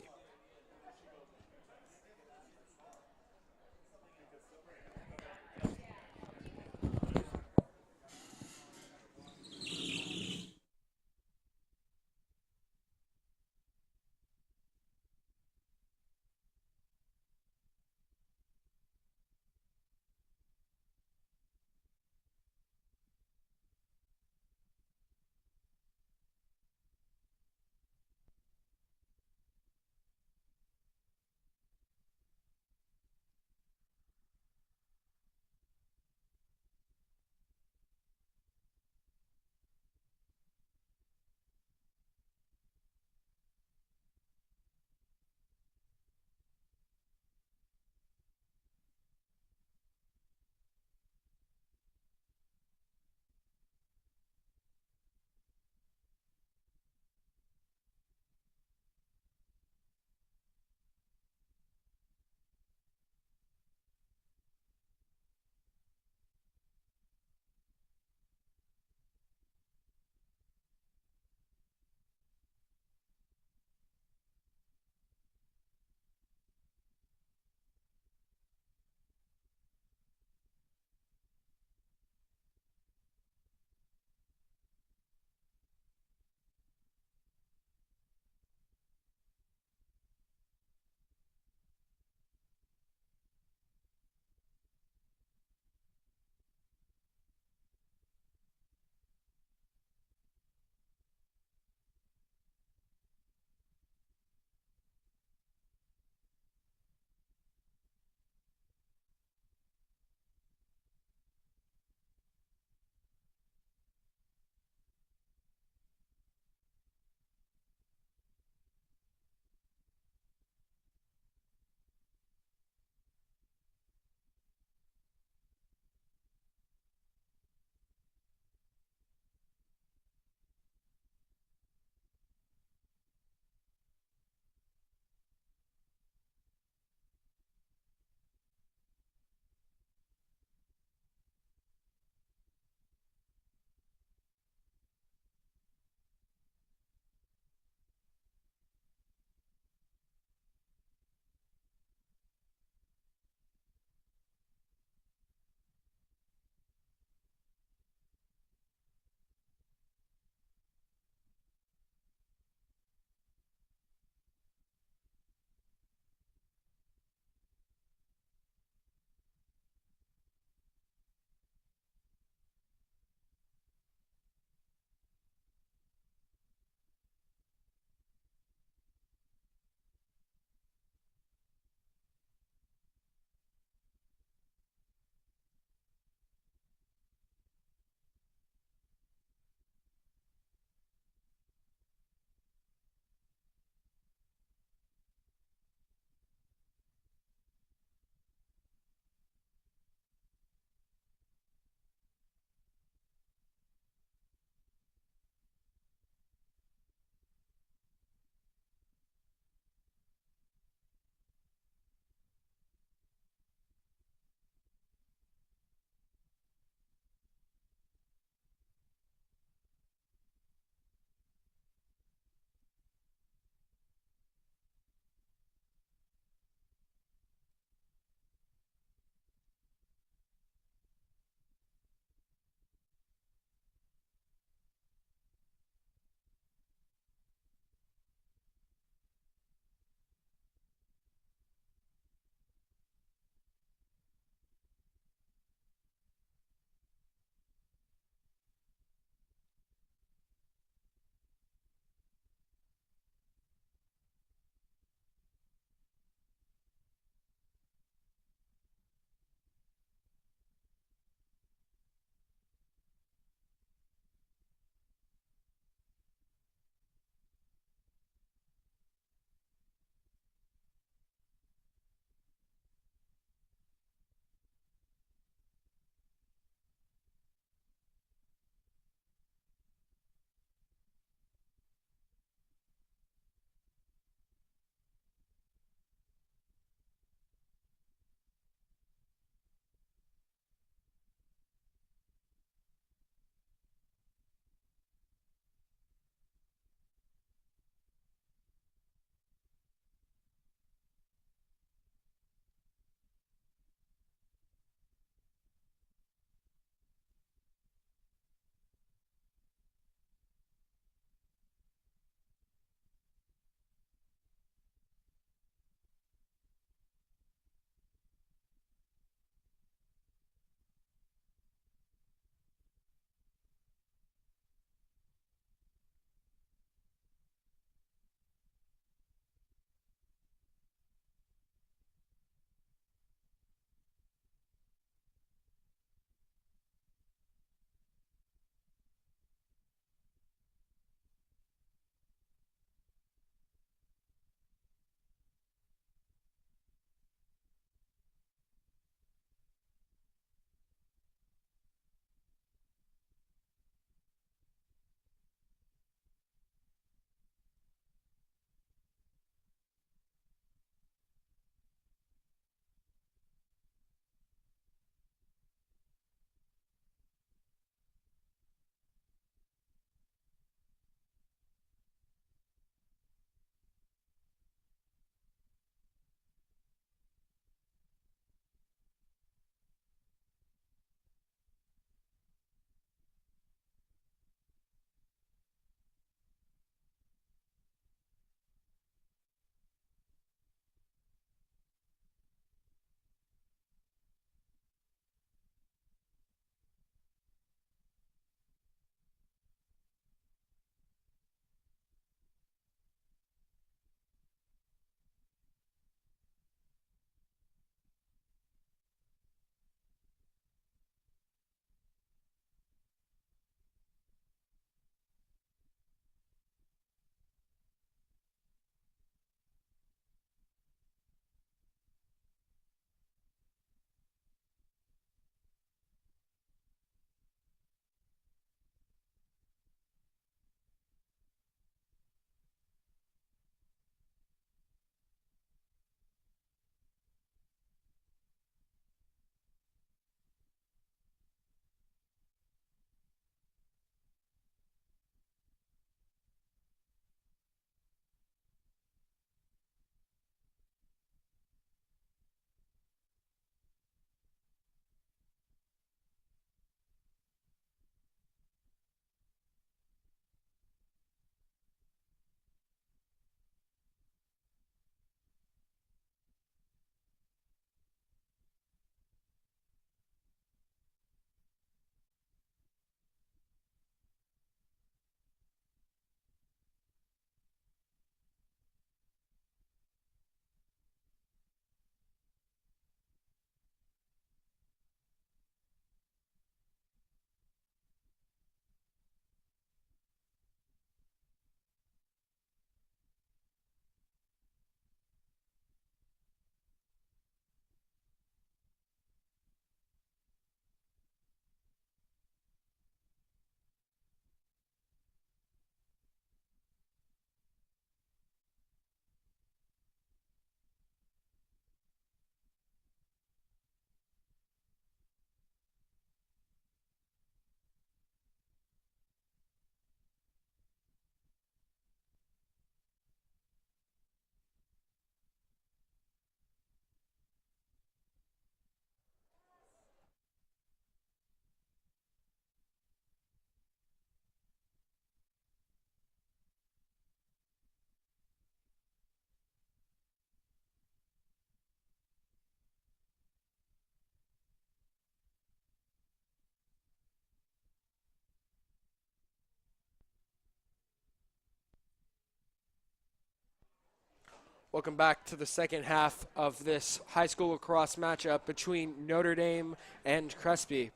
Welcome back to the second half of this high school lacrosse matchup between Notre Dame and Crespi.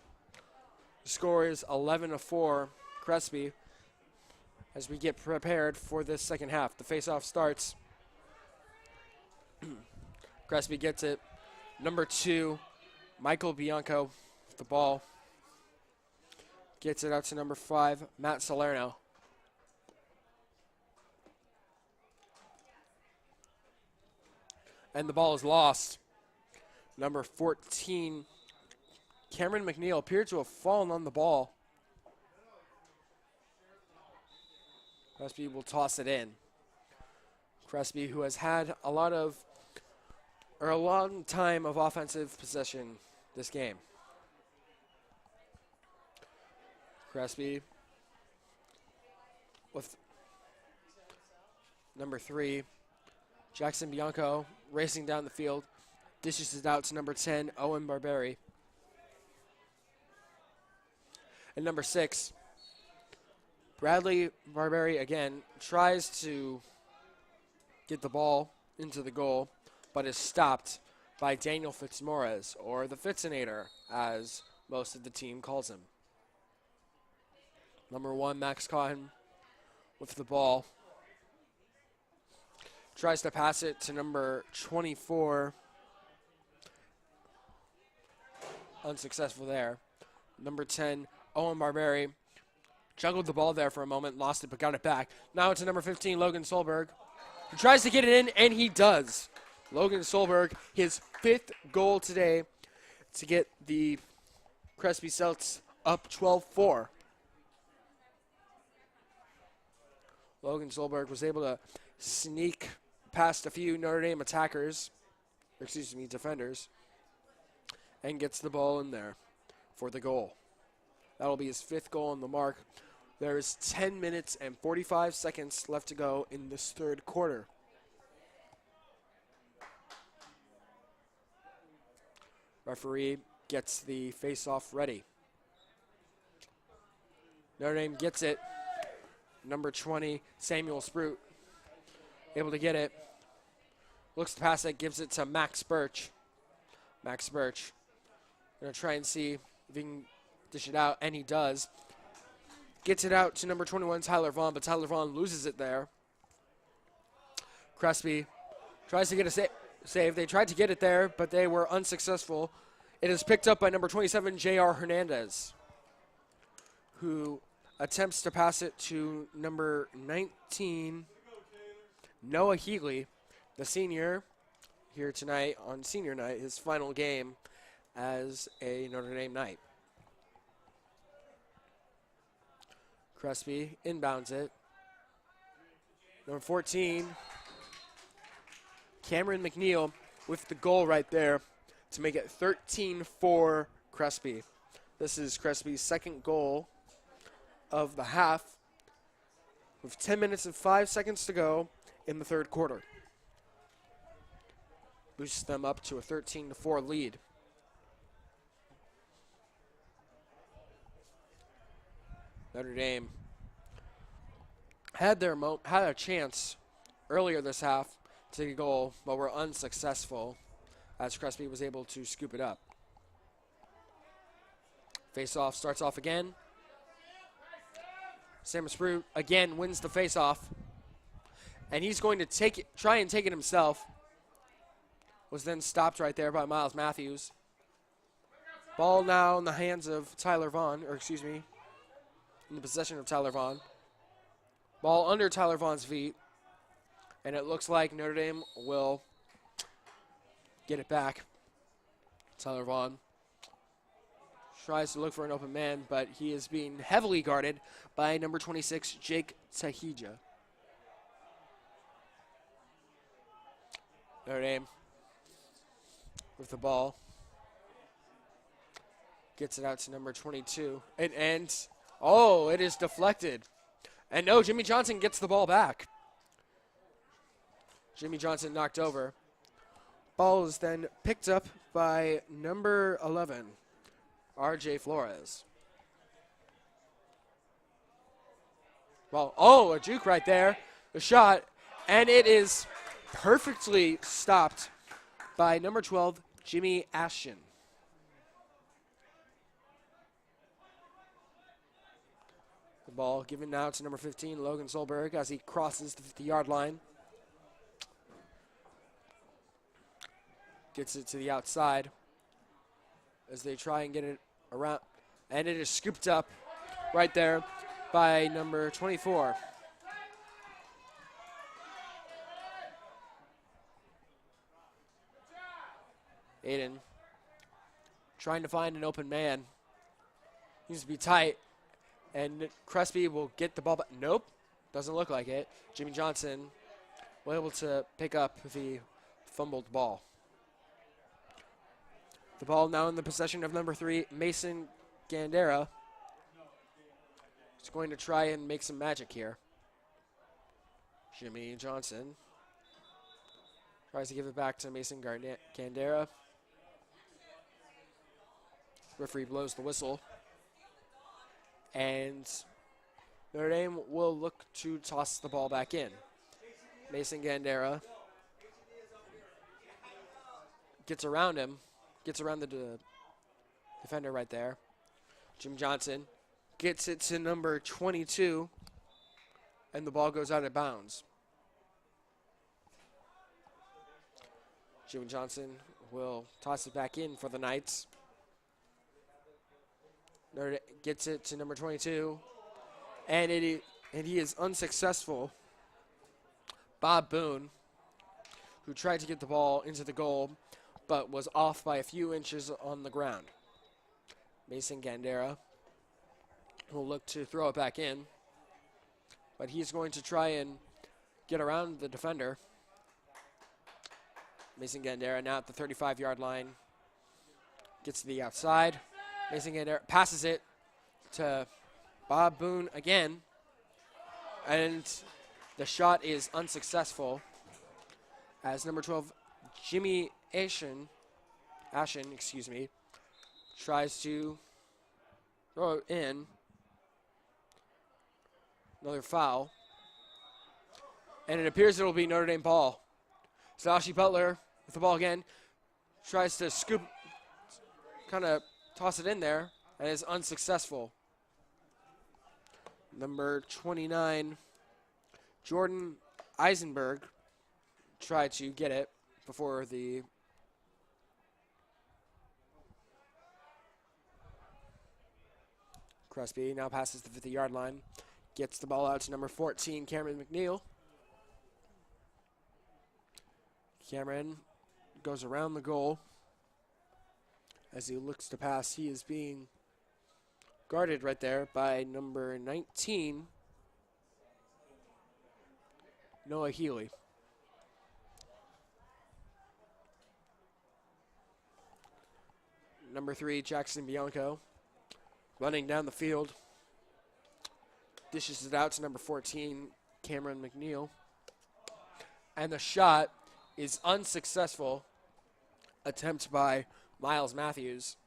The score is 11-4 Crespi as we get prepared for this second half. The face-off starts. Crespi gets it. Number 2, Michael Bianco with the ball. Gets it out to number 5, Matt Salerno. And the ball is lost. Number 14, Cameron McNeil, appeared to have fallen on the ball. Crespi will toss it in. Crespi, who has had a long time of offensive possession this game. Crespi with number 3, Jackson Bianco, racing down the field, dishes it out to number 10, Owen Barberi. And number 6, Bradley Barberi again tries to get the ball into the goal, but is stopped by Daniel Fitzmaurice, or the Fitzinator, as most of the team calls him. Number 1, Max Cotton with the ball. Tries to pass it to number 24. Unsuccessful there. Number 10, Owen Barberi. Juggled the ball there for a moment, lost it, but got it back. Now it's to number 15, Logan Solberg. He tries to get it in, and he does. Logan Solberg, his 5th goal today to get the Crespi Celts up 12-4. Logan Solberg was able to sneak past a few Notre Dame defenders, and gets the ball in there for the goal. That'll be his 5th goal on the mark. There is 10 minutes and 45 seconds left to go in this third quarter. Referee gets the face-off ready. Notre Dame gets it. Number 20, Samuel Sprout, able to get it. Looks to pass it, gives it to Max Birch. Max Birch going to try and see if he can dish it out, and he does. Gets it out to number 21, Tyler Vaughn, but Tyler Vaughn loses it there. Crespi tries to get a save. They tried to get it there, but they were unsuccessful. It is picked up by number 27, J.R. Hernandez, who attempts to pass it to number 19, Noah Healy, the senior, here tonight on senior night, his final game as a Notre Dame Knight. Crespi inbounds it. Number 14, Cameron McNeil with the goal right there to make it 13-4 Crespi. This is Crespi's 2nd goal of the half, with 10 minutes and 5 seconds to go in the third quarter. Boosts them up to a 13-4 lead. Notre Dame had a chance earlier this half to get a goal, but were unsuccessful as Crespi was able to scoop it up. Face-off starts off again. Sam Sprout again wins the face-off, and he's going to try and take it himself. Was then stopped right there by Miles Matthews. Ball now in the hands of Tyler Vaughn, in the possession of Tyler Vaughn. Ball under Tyler Vaughn's feet, and it looks like Notre Dame will get it back. Tyler Vaughn tries to look for an open man, but he is being heavily guarded by number 26, Jake Tahija. Notre Dame with the ball. Gets it out to number 22. It ends. Oh, it is deflected. And no, Jimmy Johnson gets the ball back. Jimmy Johnson knocked over. Ball is then picked up by number 11, R.J. Flores. Well, a juke right there. The shot, and it is perfectly stopped by number 12, Jimmy Ashton. The ball given now to number 15, Logan Solberg, as he crosses the 50-yard line. Gets it to the outside as they try and get it around. And it is scooped up right there by number 24. Aiden trying to find an open man. Needs to be tight. And Crespi will get the ball back. Nope, doesn't look like it. Jimmy Johnson was able to pick up the fumbled ball. The ball now in the possession of number 3, Mason Gandera. He's going to try and make some magic here. Jimmy Johnson tries to give it back to Mason Gandera. Referee blows the whistle. And Notre Dame will look to toss the ball back in. Mason Gandera gets around him, gets around the defender right there. Jim Johnson gets it to number 22, and the ball goes out of bounds. Jim Johnson will toss it back in for the Knights. Notre gets it to number 22, and he is unsuccessful. Bob Boone, who tried to get the ball into the goal, but was off by a few inches on the ground. Mason Gandera will look to throw it back in, but he's going to try and get around the defender. Mason Gandera now at the 35-yard line, gets to the outside. Mason Gandera passes it to Bob Boone again, and the shot is unsuccessful as number 12, Jimmy Ashen, tries to throw it in. Another foul. And it appears it will be Notre Dame ball. Tadashi Butler with the ball again. Tries to scoop, kind of toss it in there, and is unsuccessful. Number 29, Jordan Eisenberg, tried to get it before the Crespi now passes the 50-yard line. Gets the ball out to number 14, Cameron McNeil. Cameron goes around the goal. As he looks to pass, he is being guarded right there by number 19, Noah Healy. Number 3, Jackson Bianco, running down the field. Dishes it out to number 14, Cameron McNeil. And the shot is unsuccessful. Attempt by Miles Matthews.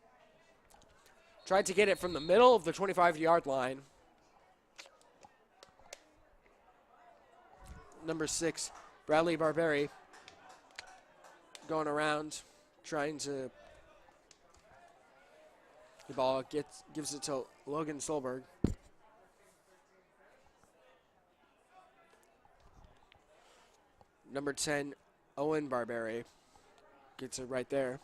Tried to get it from the middle of the 25-yard line. Number 6, Bradley Barberi, going around, trying to. The ball gives it to Logan Solberg. Number 10, Owen Barberi, gets it right there.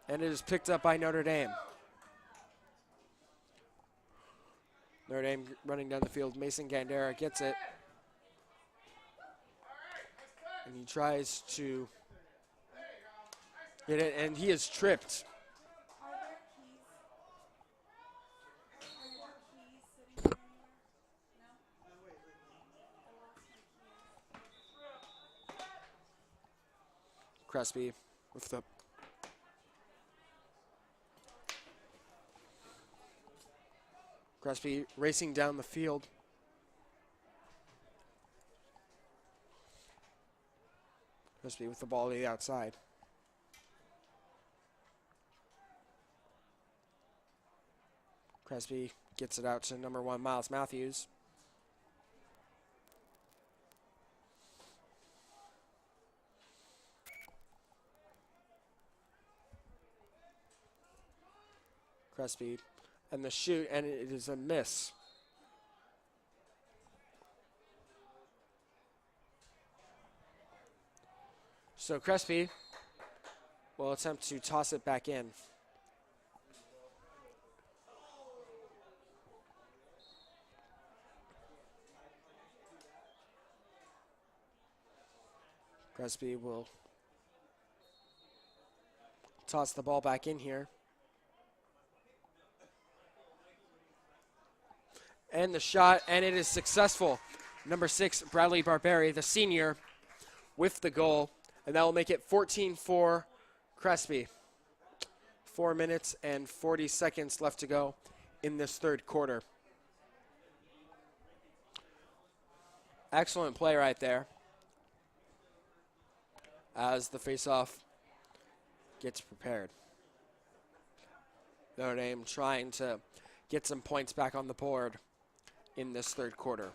And it is picked up by Notre Dame. Notre Dame running down the field. Mason Gandera gets it. And he tries to get it, and he is tripped. Crespi with the Crespi racing down the field. Crespi with the ball to the outside. Crespi gets it out to number 1, Miles Matthews. Crespi and the shoot, and it is a miss. So Crespi will attempt to toss it back in. Crespi will toss the ball back in here. And the shot, and it is successful. Number 6, Bradley Barberi, the senior, with the goal. And that will make it 14-4 Crespi. 4 minutes and 40 seconds left to go in this third quarter. Excellent play right there. As the faceoff gets prepared. Notre Dame trying to get some points back on the board in this third quarter.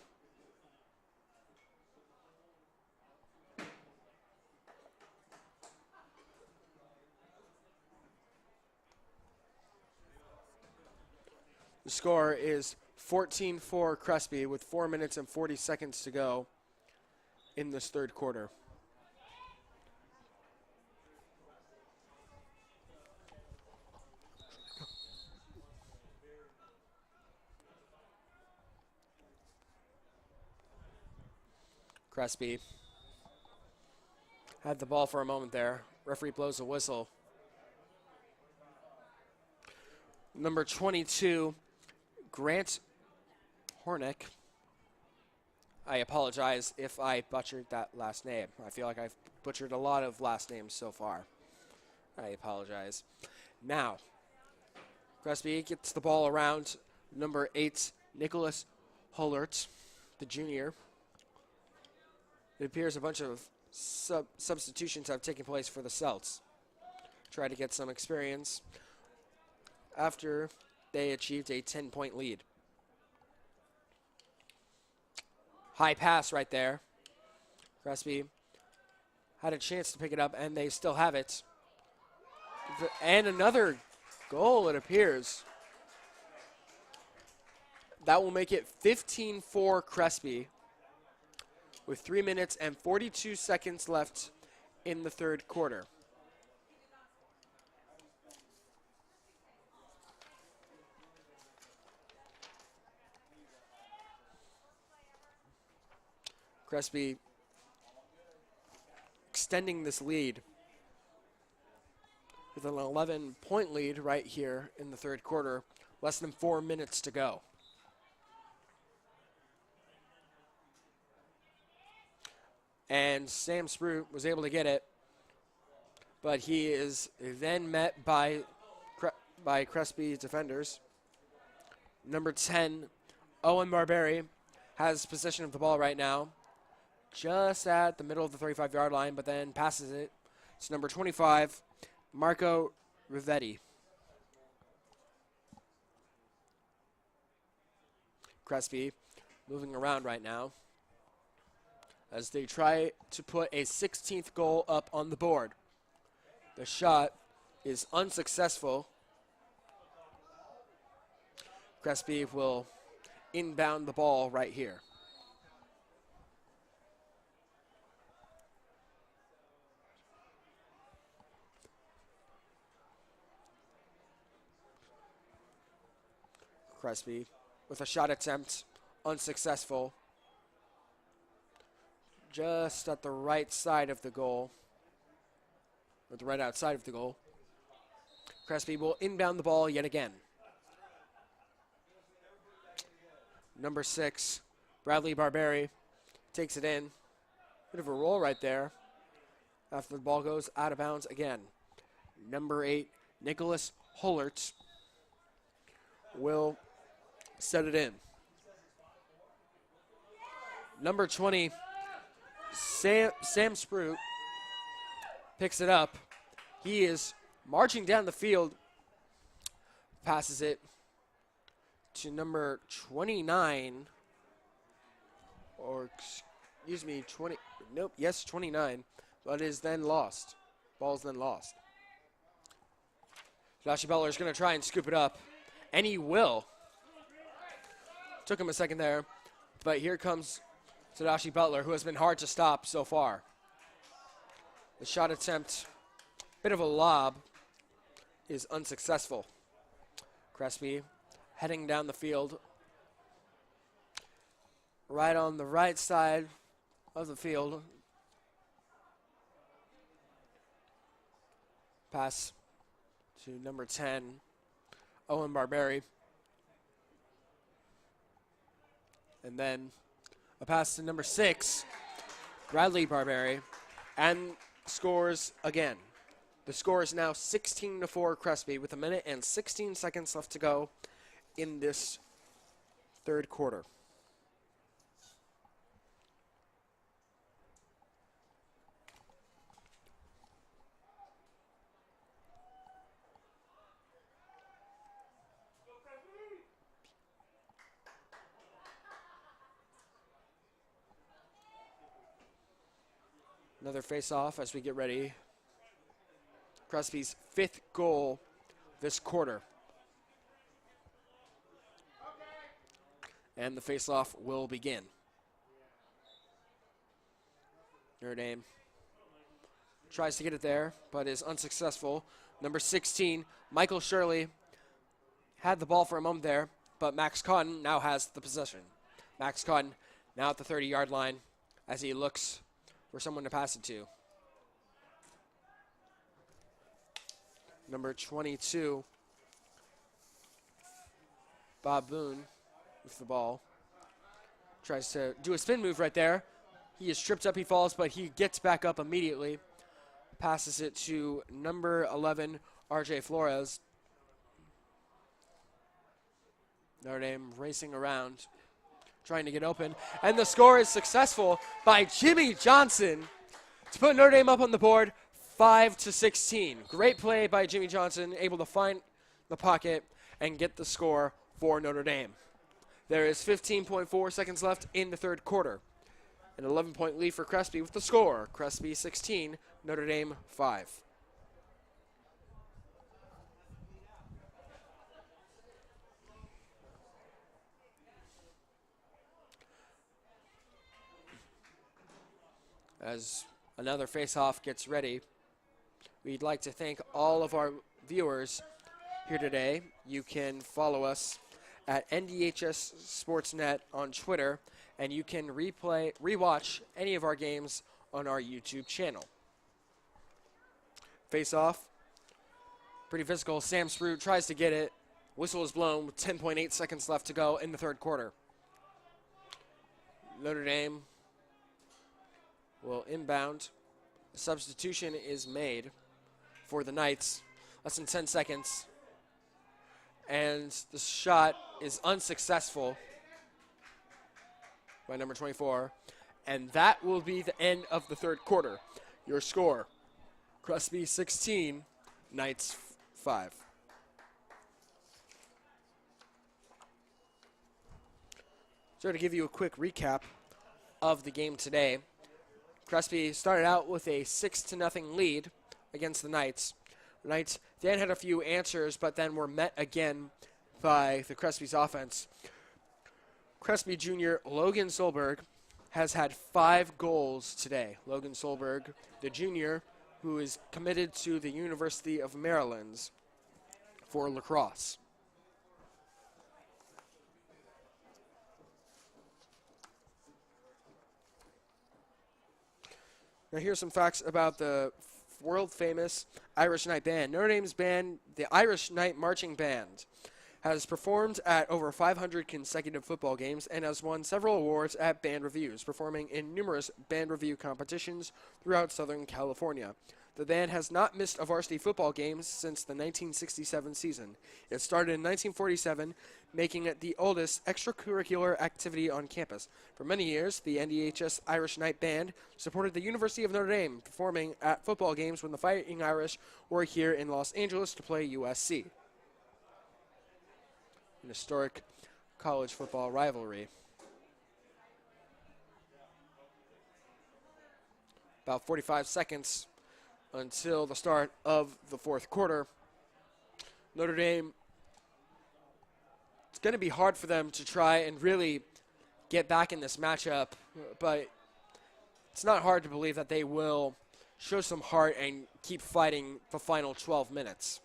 The score is 14-4 Crespi with 4 minutes and 40 seconds to go in this third quarter. Crespi had the ball for a moment there. Referee blows a whistle. Number 22, Grant Hornick. I apologize if I butchered that last name. I feel like I've butchered a lot of last names so far. I apologize. Now, Crespi gets the ball around number 8, Nicholas Hollert, the junior. It appears a bunch of substitutions have taken place for the Celts. Try to get some experience after they achieved a 10-point lead. High pass right there. Crespi had a chance to pick it up, and they still have it. And another goal, it appears. That will make it 15-4 Crespi with 3 minutes and 42 seconds left in the third quarter. Crespi extending this lead with an 11-point lead right here in the third quarter. Less than 4 minutes to go. And Sam Sprout was able to get it, but he is then met by Crespi defenders. Number 10, Owen Barberi, has possession of the ball right now, just at the middle of the 35-yard line, but then passes it. It's number 25, Marco Rivetti. Crespi moving around right now as they try to put a 16th goal up on the board. The shot is unsuccessful. Crespi will inbound the ball right here. Crespi with a shot attempt, unsuccessful. Just at the right side of the goal, or the right outside of the goal. Crespi will inbound the ball yet again. Number 6, Bradley Barberi takes it in. Bit of a roll right there after the ball goes out of bounds again. Number 8, Nicholas Hollert will set it in. Number 20, Sam Sprout picks it up. He is marching down the field, passes it to number 29, or excuse me, 20, nope, yes, 29, but is then lost. Ball's then lost. Tadashi Butler is going to try and scoop it up, and he will. Took him a second there, but here comes Tadashi Butler, who has been hard to stop so far. The shot attempt, bit of a lob, is unsuccessful. Crespi heading down the field, right on the right side of the field. Pass to number 10, Owen Barberi. And then a pass to number 6, Bradley Barberi, and scores again. The score is now 16-4 Crespi with 1 minute and 16 seconds left to go in this third quarter. Another face-off as we get ready. Crespi's 5th goal this quarter. And the face-off will begin. Notre Dame tries to get it there, but is unsuccessful. Number 16, Michael Shirley, had the ball for a moment there, but Max Cotton now has the possession. Max Cotton now at the 30-yard line as he looks for someone to pass it to. Number 22, Bob Boone with the ball. Tries to do a spin move right there. He is tripped up, he falls, but he gets back up immediately. Passes it to number 11, RJ Flores. Notre Dame racing around, trying to get open. And the score is successful by Jimmy Johnson to put Notre Dame up on the board, 5-16. Great play by Jimmy Johnson, able to find the pocket and get the score for Notre Dame. There is 15.4 seconds left in the third quarter. An 11-point lead for Crespi with the score. Crespi 16, Notre Dame 5. As another face-off gets ready, we'd like to thank all of our viewers here today. You can follow us at NDHS Sportsnet on Twitter, and you can rewatch any of our games on our YouTube channel. Face-off, pretty physical. Sam Sprout tries to get it. Whistle is blown with 10.8 seconds left to go in the third quarter. Notre Dame will inbound. A substitution is made for the Knights. Less than 10 seconds. And the shot is unsuccessful by number 24. And that will be the end of the third quarter. Your score, Crespi 16, Knights 5. So to give you a quick recap of the game today, Crespi started out with a 6-0 lead against the Knights. The Knights then had a few answers, but then were met again by the Crespi's offense. Crespi Jr. Logan Solberg has had 5 goals today. Logan Solberg, the junior, who is committed to the University of Maryland for lacrosse. Now here's some facts about the world-famous Irish Night Band. Notre Dame's band, the Irish Night Marching Band, has performed at over 500 consecutive football games and has won several awards at band reviews, performing in numerous band review competitions throughout Southern California. The band has not missed a varsity football game since the 1967 season. It started in 1947, making it the oldest extracurricular activity on campus. For many years, the NDHS Irish Night Band supported the University of Notre Dame, performing at football games when the Fighting Irish were here in Los Angeles to play USC. an historic college football rivalry. About 45 seconds until the start of the fourth quarter. Notre Dame, it's going to be hard for them to try and really get back in this matchup, but it's not hard to believe that they will show some heart and keep fighting the final 12 minutes.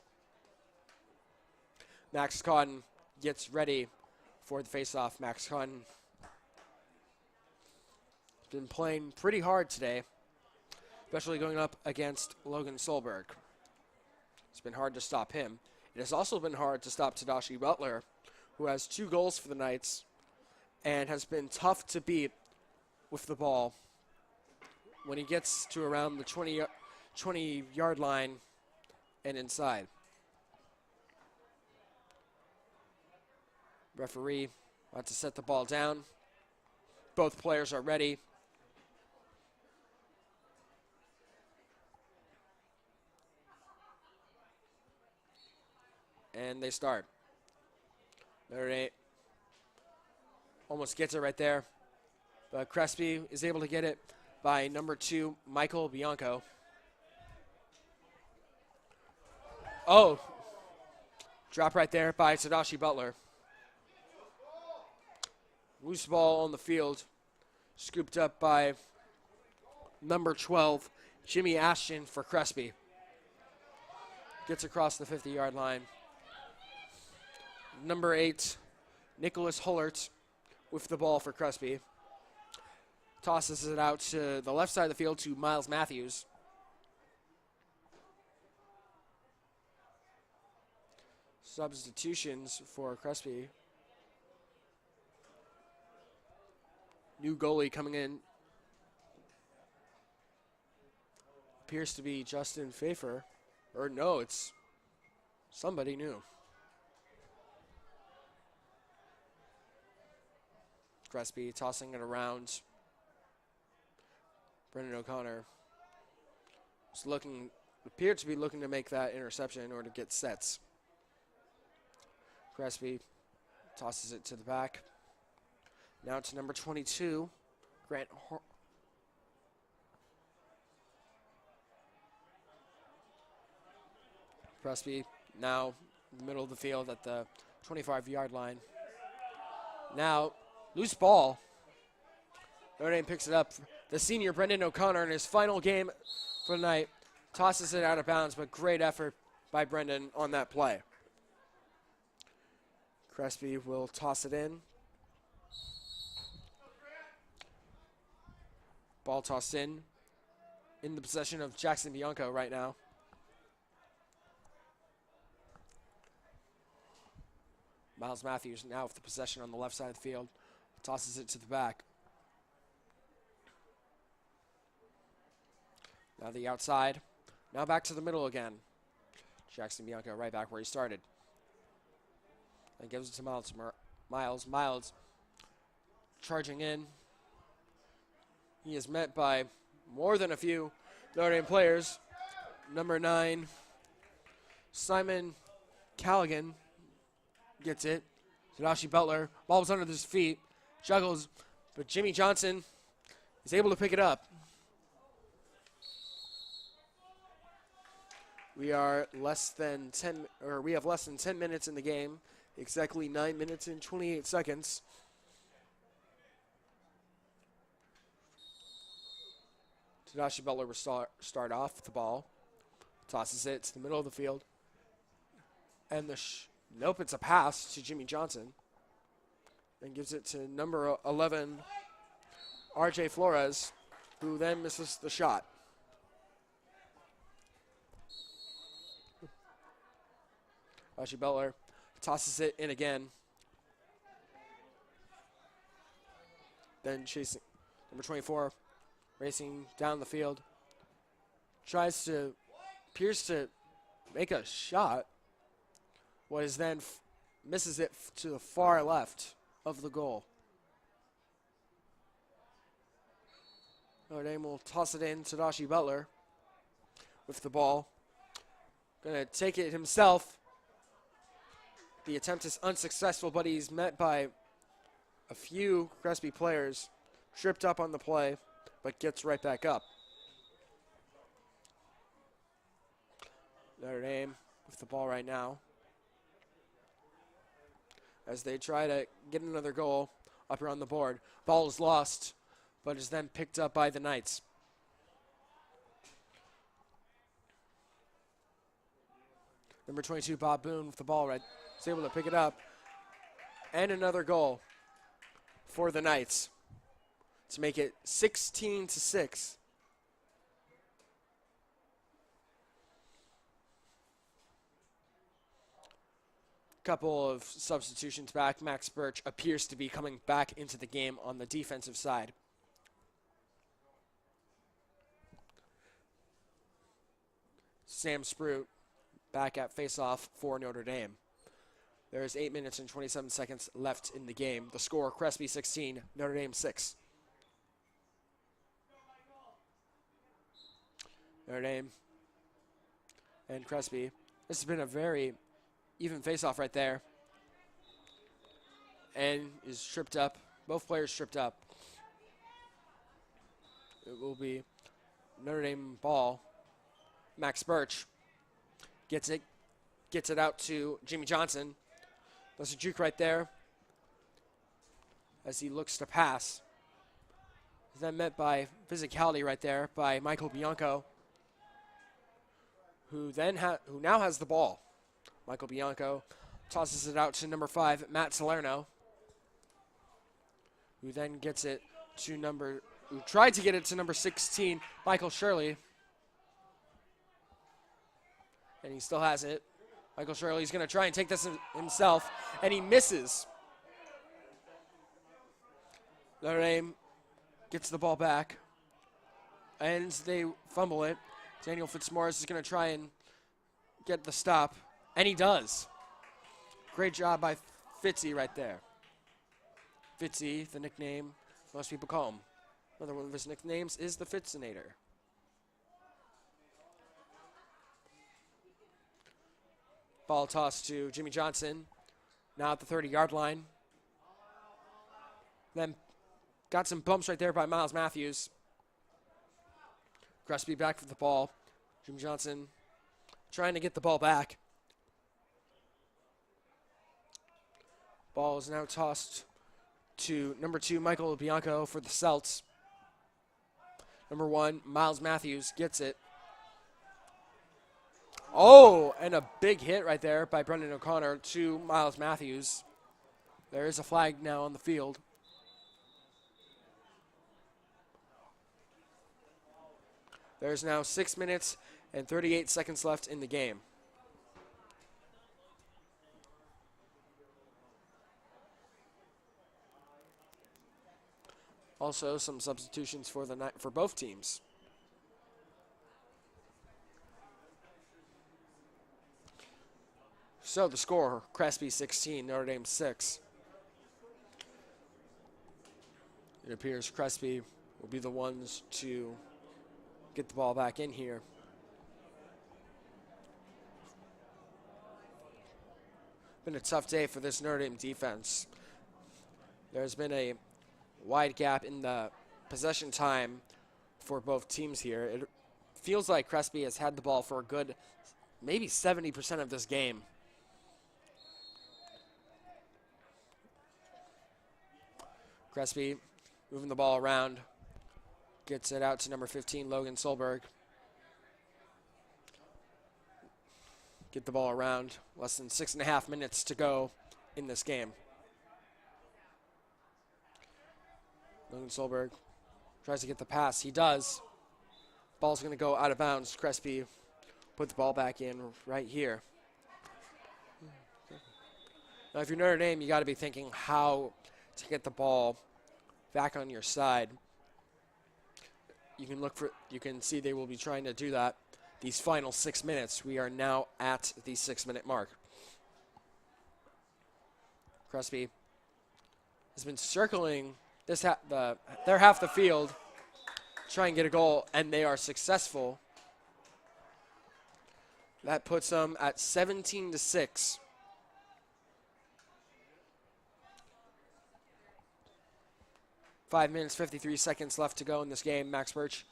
Max Cotton gets ready for the faceoff. Max Cotton has been playing pretty hard today, especially going up against Logan Solberg. It's been hard to stop him. It has also been hard to stop Tadashi Butler, who has 2 goals for the Knights and has been tough to beat with the ball when he gets to around the 20-yard line and inside. Referee wants to set the ball down. Both players are ready. And they start. Notre Dame almost gets it right there, but Crespi is able to get it by number 2, Michael Bianco. Oh, drop right there by Tadashi Butler. Loose ball on the field, scooped up by number 12, Jimmy Ashton for Crespi. Gets across the 50-yard line. Number 8, Nicholas Hullert with the ball for Crespi. Tosses it out to the left side of the field to Miles Matthews. Substitutions for Crespi. New goalie coming in. Appears to be Justin Pfeiffer. Or no, it's somebody new. Crespi tossing it around. Brendan O'Connor appeared to be looking to make that interception in order to get sets. Crespi tosses it to the back. Now to number 22, Grant Crespi now in the middle of the field at the 25-yard line. Now, loose ball. Notre Dame picks it up. The senior, Brendan O'Connor, in his final game for the night, tosses it out of bounds, but great effort by Brendan on that play. Crespi will toss it in. Ball tossed in the possession of Jackson Bianco right now. Miles Matthews now with the possession on the left side of the field. Tosses it to the back. Now the outside. Now back to the middle again. Jackson Bianco right back where he started. And gives it to Miles. Miles charging in. He is met by more than a few Notre Dame players. Number 9, Simon Callaghan gets it. Tadashi Butler, ball was under his feet, juggles, but Jimmy Johnson is able to pick it up. We have less than 10 minutes in the game, exactly 9 minutes and 28 seconds. Tadashi Butler will start off with the ball. Tosses it to the middle of the field. And nope, it's a pass to Jimmy Johnson. And gives it to number 11, RJ Flores, who then misses the shot. Tadashi Butler tosses it in again. Then chasing number 24. Racing down the field, appears to make a shot, misses it to the far left of the goal. Notre Dame will toss it in. Tadashi Butler with the ball. Gonna take it himself. The attempt is unsuccessful, but he's met by a few Crespi players, tripped up on the play, but gets right back up. Notre Dame with the ball right now as they try to get another goal up here on the board. Ball is lost, but is then picked up by the Knights. Number 22, Bob Boone with the ball right. Is able to pick it up. And another goal for the Knights to make it 16-6. Couple of substitutions back. Max Birch appears to be coming back into the game on the defensive side. Sam Sprout back at faceoff for Notre Dame. There's 8 minutes and 27 seconds left in the game. The score, Crespi 16, Notre Dame 6. Notre Dame and Crespi. This has been a very even faceoff right there. And is tripped up. Both players tripped up. It will be Notre Dame ball. Max Birch gets it out to Jimmy Johnson. Does a juke right there as he looks to pass. Is then met by physicality right there by Michael Bianco, who now has the ball. Michael Bianco tosses it out to number 5, Matt Salerno, who then gets it to who tried to get it to number 16, Michael Shirley. And he still has it. Michael Shirley's going to try and take this himself, and he misses. Notre Dame gets the ball back, and they fumble it. Daniel Fitzmaurice is going to try and get the stop, and he does. Great job by Fitzy right there. Fitzy, the nickname most people call him. Another one of his nicknames is the Fitzinator. Ball tossed to Jimmy Johnson, now at the 30-yard line. Then got some bumps right there by Miles Matthews. Crespi back for the ball. Jimmy Johnson trying to get the ball back. Ball is now tossed to number 2, Michael Bianco for the Celts. Number 1, Miles Matthews gets it. Oh, and a big hit right there by Brendan O'Connor to Miles Matthews. There is a flag now on the field. There's now 6 minutes and 38 seconds left in the game. Also, some substitutions for both teams. So the score, Crespi 16, Notre Dame 6. It appears Crespi will be the ones to get the ball back in here. Been a tough day for this Notre Dame defense. There's been a wide gap in the possession time for both teams here. It feels like Crespi has had the ball for a good maybe 70% of this game. Crespi moving the ball around, gets it out to number 15, Logan Solberg. Get the ball around. Less than 6.5 minutes to go in this game. Logan Solberg tries to get the pass. He does. Ball's going to go out of bounds. Crespi put the ball back in right here. Now, if you're Notre Dame, you got to be thinking how to get the ball back on your side. You can see they will be trying to do that these final 6 minutes. We are now at the 6-minute mark. Crespi has been circling their half the field, try and get a goal, and they are successful. That puts them at 17-6. 5 minutes, 53 seconds left to go in this game. Max Birch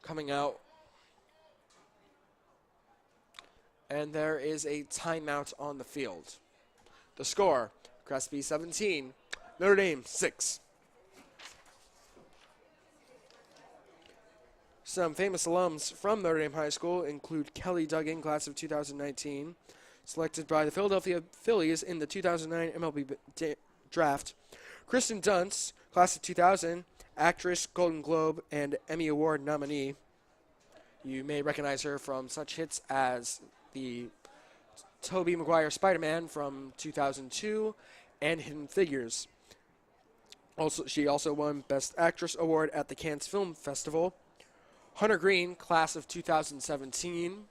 coming out. And there is a timeout on the field. The score, Crespi 17, Notre Dame 6. Some famous alums from Notre Dame High School include Kelly Duggan, class of 2019, selected by the Philadelphia Phillies in the 2009 MLB draft. Kristen Dunst, class of 2000, actress, Golden Globe, and Emmy Award nominee. You may recognize her from such hits as the Tobey Maguire Spider-Man from 2002 and Hidden Figures. She also won Best Actress Award at the Cannes Film Festival. Hunter Green, class of 2017,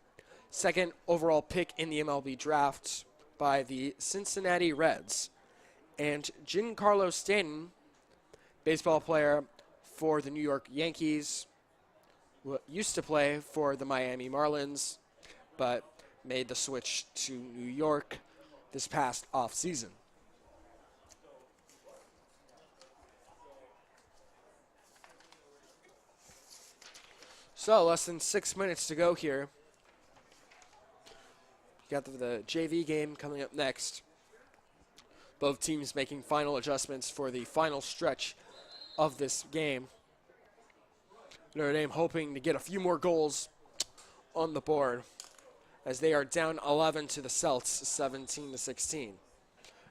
second overall pick in the MLB draft by the Cincinnati Reds. And Giancarlo Stanton, baseball player for the New York Yankees, used to play for the Miami Marlins, but made the switch to New York this past offseason. So, less than 6 minutes to go here. You got the JV game coming up next. Both teams making final adjustments for the final stretch of this game. Notre Dame hoping to get a few more goals on the board as they are down 11 to the Celts, 17-16.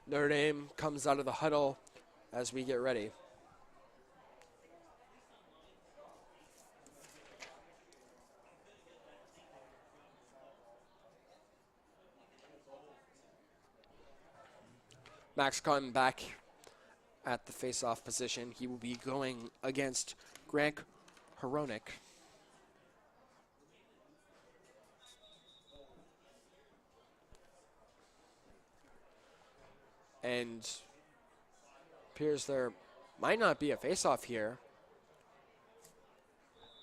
Notre Dame comes out of the huddle as we get ready. Max Cotton back at the face-off position. He will be going against Grant Hronik. And appears there might not be a face-off here.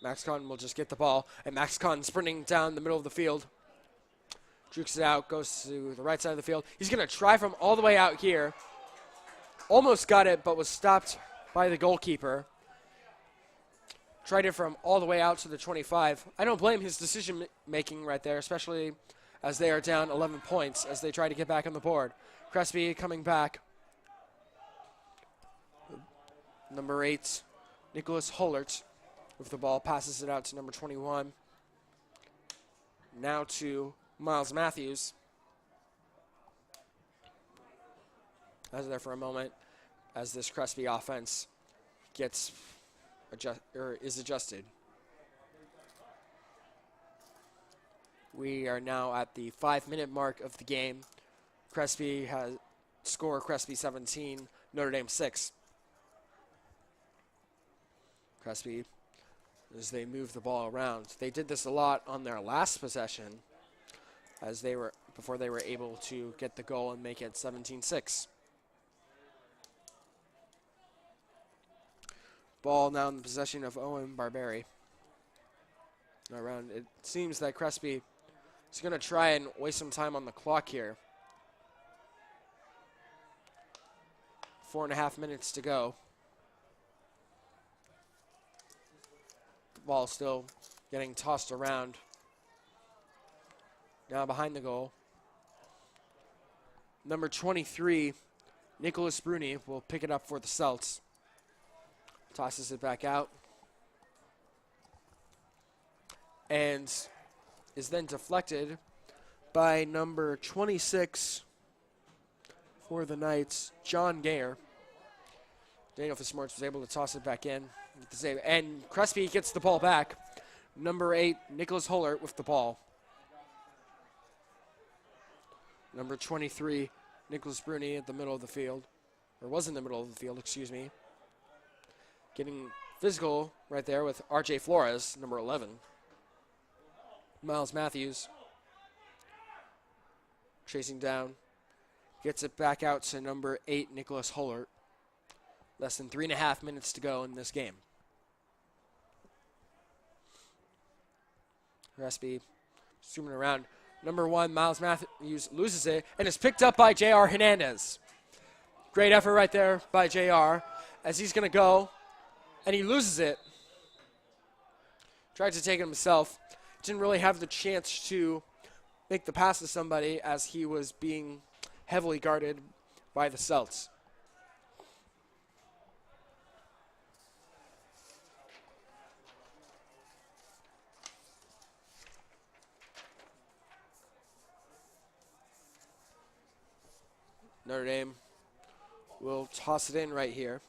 Max Cotton will just get the ball, and Max Cotton sprinting down the middle of the field. Jukes it out, goes to the right side of the field. He's going to try from all the way out here. Almost got it, but was stopped by the goalkeeper. Tried it from all the way out to the 25. I don't blame his decision-making right there, especially as they are down 11 points as they try to get back on the board. Crespi coming back. Number 8, Nicholas Hollert with the ball, passes it out to number 21. Now to Miles Matthews. As there for a moment as this Crespi offense is adjusted. We are now at the 5-minute mark of the game. Crespi has score Crespi 17, Notre Dame 6. Crespi, as they move the ball around. They did this a lot on their last possession before they were able to get the goal and make it 17-6. Ball now in the possession of Owen Barberi. Around, it seems that Crespi is going to try and waste some time on the clock here. 4.5 minutes to go. The ball still getting tossed around. Now behind the goal. Number 23, Nicholas Bruni, will pick it up for the Celts. Tosses it back out. And is then deflected by number 26 for the Knights, John Gayer. Daniel Fitzmaurice was able to toss it back in. And Crespi gets the ball back. Number 8, Nicholas Hollert with the ball. Number 23, Nicholas Bruni at the middle of the field. Or was in the middle of the field, excuse me. Getting physical right there with R.J. Flores, number 11. Miles Matthews chasing down. Gets it back out to number 8, Nicholas Hollert. Less than 3.5 minutes to go in this game. Crespi zooming around. Number 1, Miles Matthews loses it and is picked up by J.R. Hernandez. Great effort right there by J.R. as he's going to go And he loses it. Tried to take it himself. Didn't really have the chance to make the pass to somebody as he was being heavily guarded by the Celts. Notre Dame will toss it in right here.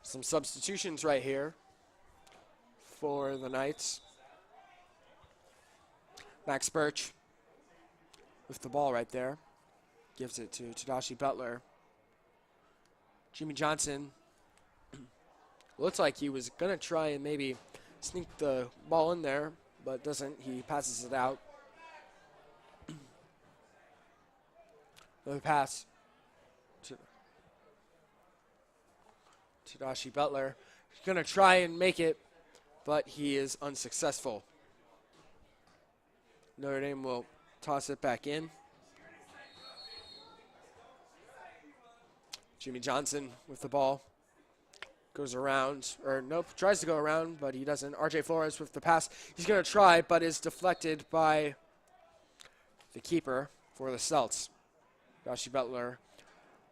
Some substitutions right here for the Knights. Max Birch with the ball right there. Gives it to Tadashi Butler. Jimmy Johnson looks like he was going to try and maybe sneak the ball in there, but doesn't. He passes it out. Another pass to Tadashi Butler. He's going to try and make it, but he is unsuccessful. Notre Dame will toss it back in. Jimmy Johnson with the ball. Goes around, or nope, tries to go around, but he doesn't. RJ Flores with the pass. He's going to try, but is deflected by the keeper for the Celts. Tadashi Butler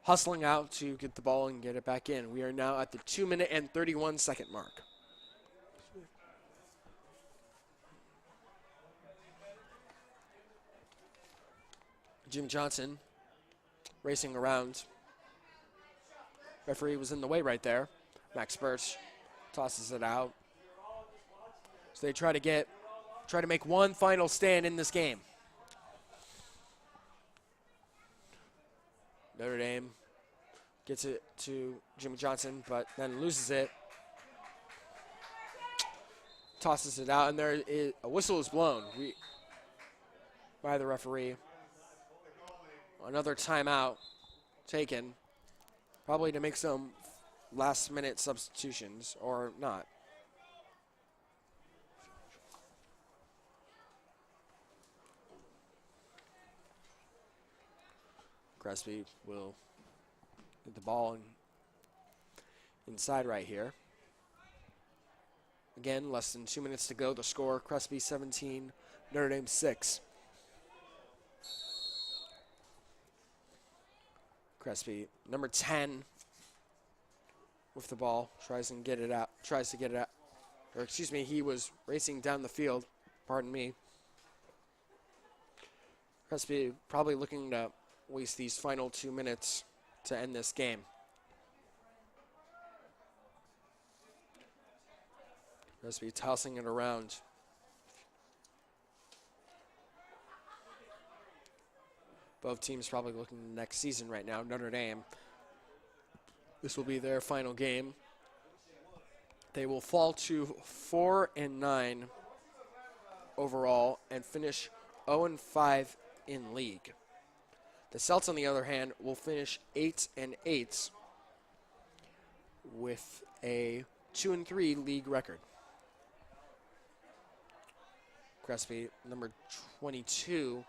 hustling out to get the ball and get it back in. We are now at the 2-minute and 31-second mark. Jimmy Johnson racing around. Referee was in the way right there. Max Birch tosses it out. So they try to make one final stand in this game. Notre Dame gets it to Jimmy Johnson, but then loses it. Tosses it out, and a whistle is blown by the referee. Another timeout taken, probably to make some last-minute substitutions, or not. Crespi will get the ball inside right here. Again, less than 2 minutes to go. The score, Crespi 17, Notre Dame 6. Crespi, number 10, with the ball, tries to get it out, or excuse me, he was racing down the field, pardon me. Crespi probably looking to waste these final 2 minutes to end this game. Crespi tossing it around. Both teams probably looking to next season right now. Notre Dame, this will be their final game. They will fall to 4-9 overall and finish 0-5 in league. The Celts, on the other hand, will finish 8-8 with a 2-3 league record. Crespi, number 22,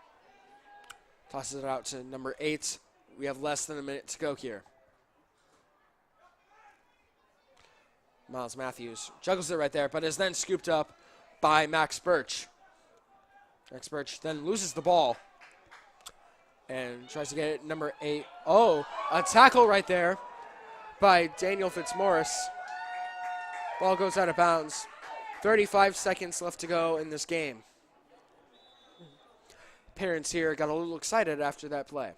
tosses it out to number 8. We have less than a minute to go here. Miles Matthews juggles it right there, but is then scooped up by Max Birch. Max Birch then loses the ball and tries to get it number 8. Oh, a tackle right there by Daniel Fitzmaurice. Ball goes out of bounds. 35 seconds left to go in this game. Parents here got a little excited after that play.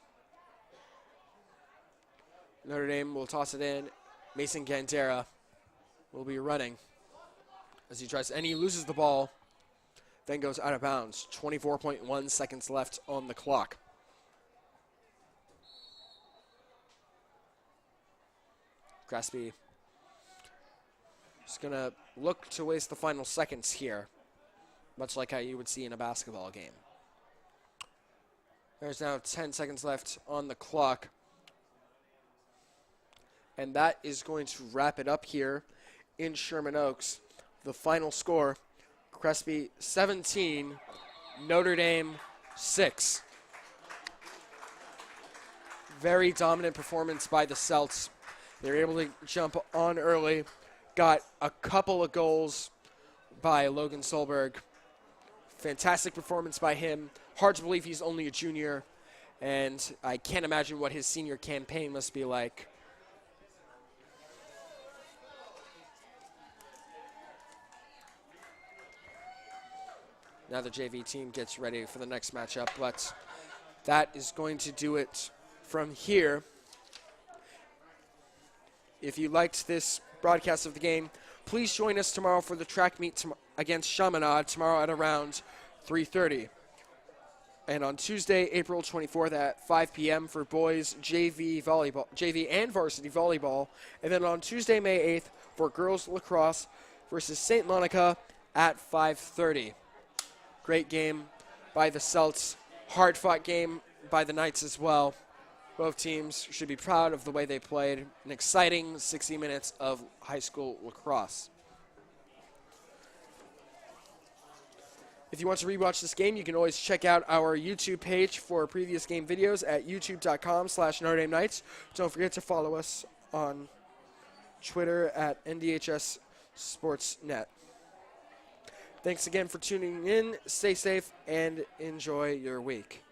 Notre Dame will toss it in. Mason Gandera will be running as he tries, and he loses the ball, then goes out of bounds. 24.1 seconds left on the clock. Crespi is going to look to waste the final seconds here, much like how you would see in a basketball game. There's now 10 seconds left on the clock. And that is going to wrap it up here in Sherman Oaks. The final score, Crespi 17, Notre Dame 6. Very dominant performance by the Celts. They were able to jump on early, got a couple of goals by Logan Solberg. Fantastic performance by him. Hard to believe he's only a junior, and I can't imagine what his senior campaign must be like. Now the JV team gets ready for the next matchup, but that is going to do it from here. If you liked this broadcast of the game, please join us tomorrow for the track meet against Chaminade tomorrow at around 3:30. And on Tuesday, April 24th at 5 p.m. for boys JV volleyball, JV and varsity volleyball. And then on Tuesday, May 8th for girls lacrosse versus St. Monica at 5:30. Great game by the Celts. Hard-fought game by the Knights as well. Both teams should be proud of the way they played. An exciting 60 minutes of high school lacrosse. If you want to rewatch this game, you can always check out our YouTube page for previous game videos at youtube.com/Notre Dame Knights. Don't forget to follow us on Twitter at NDHS Sportsnet. Thanks again for tuning in. Stay safe and enjoy your week.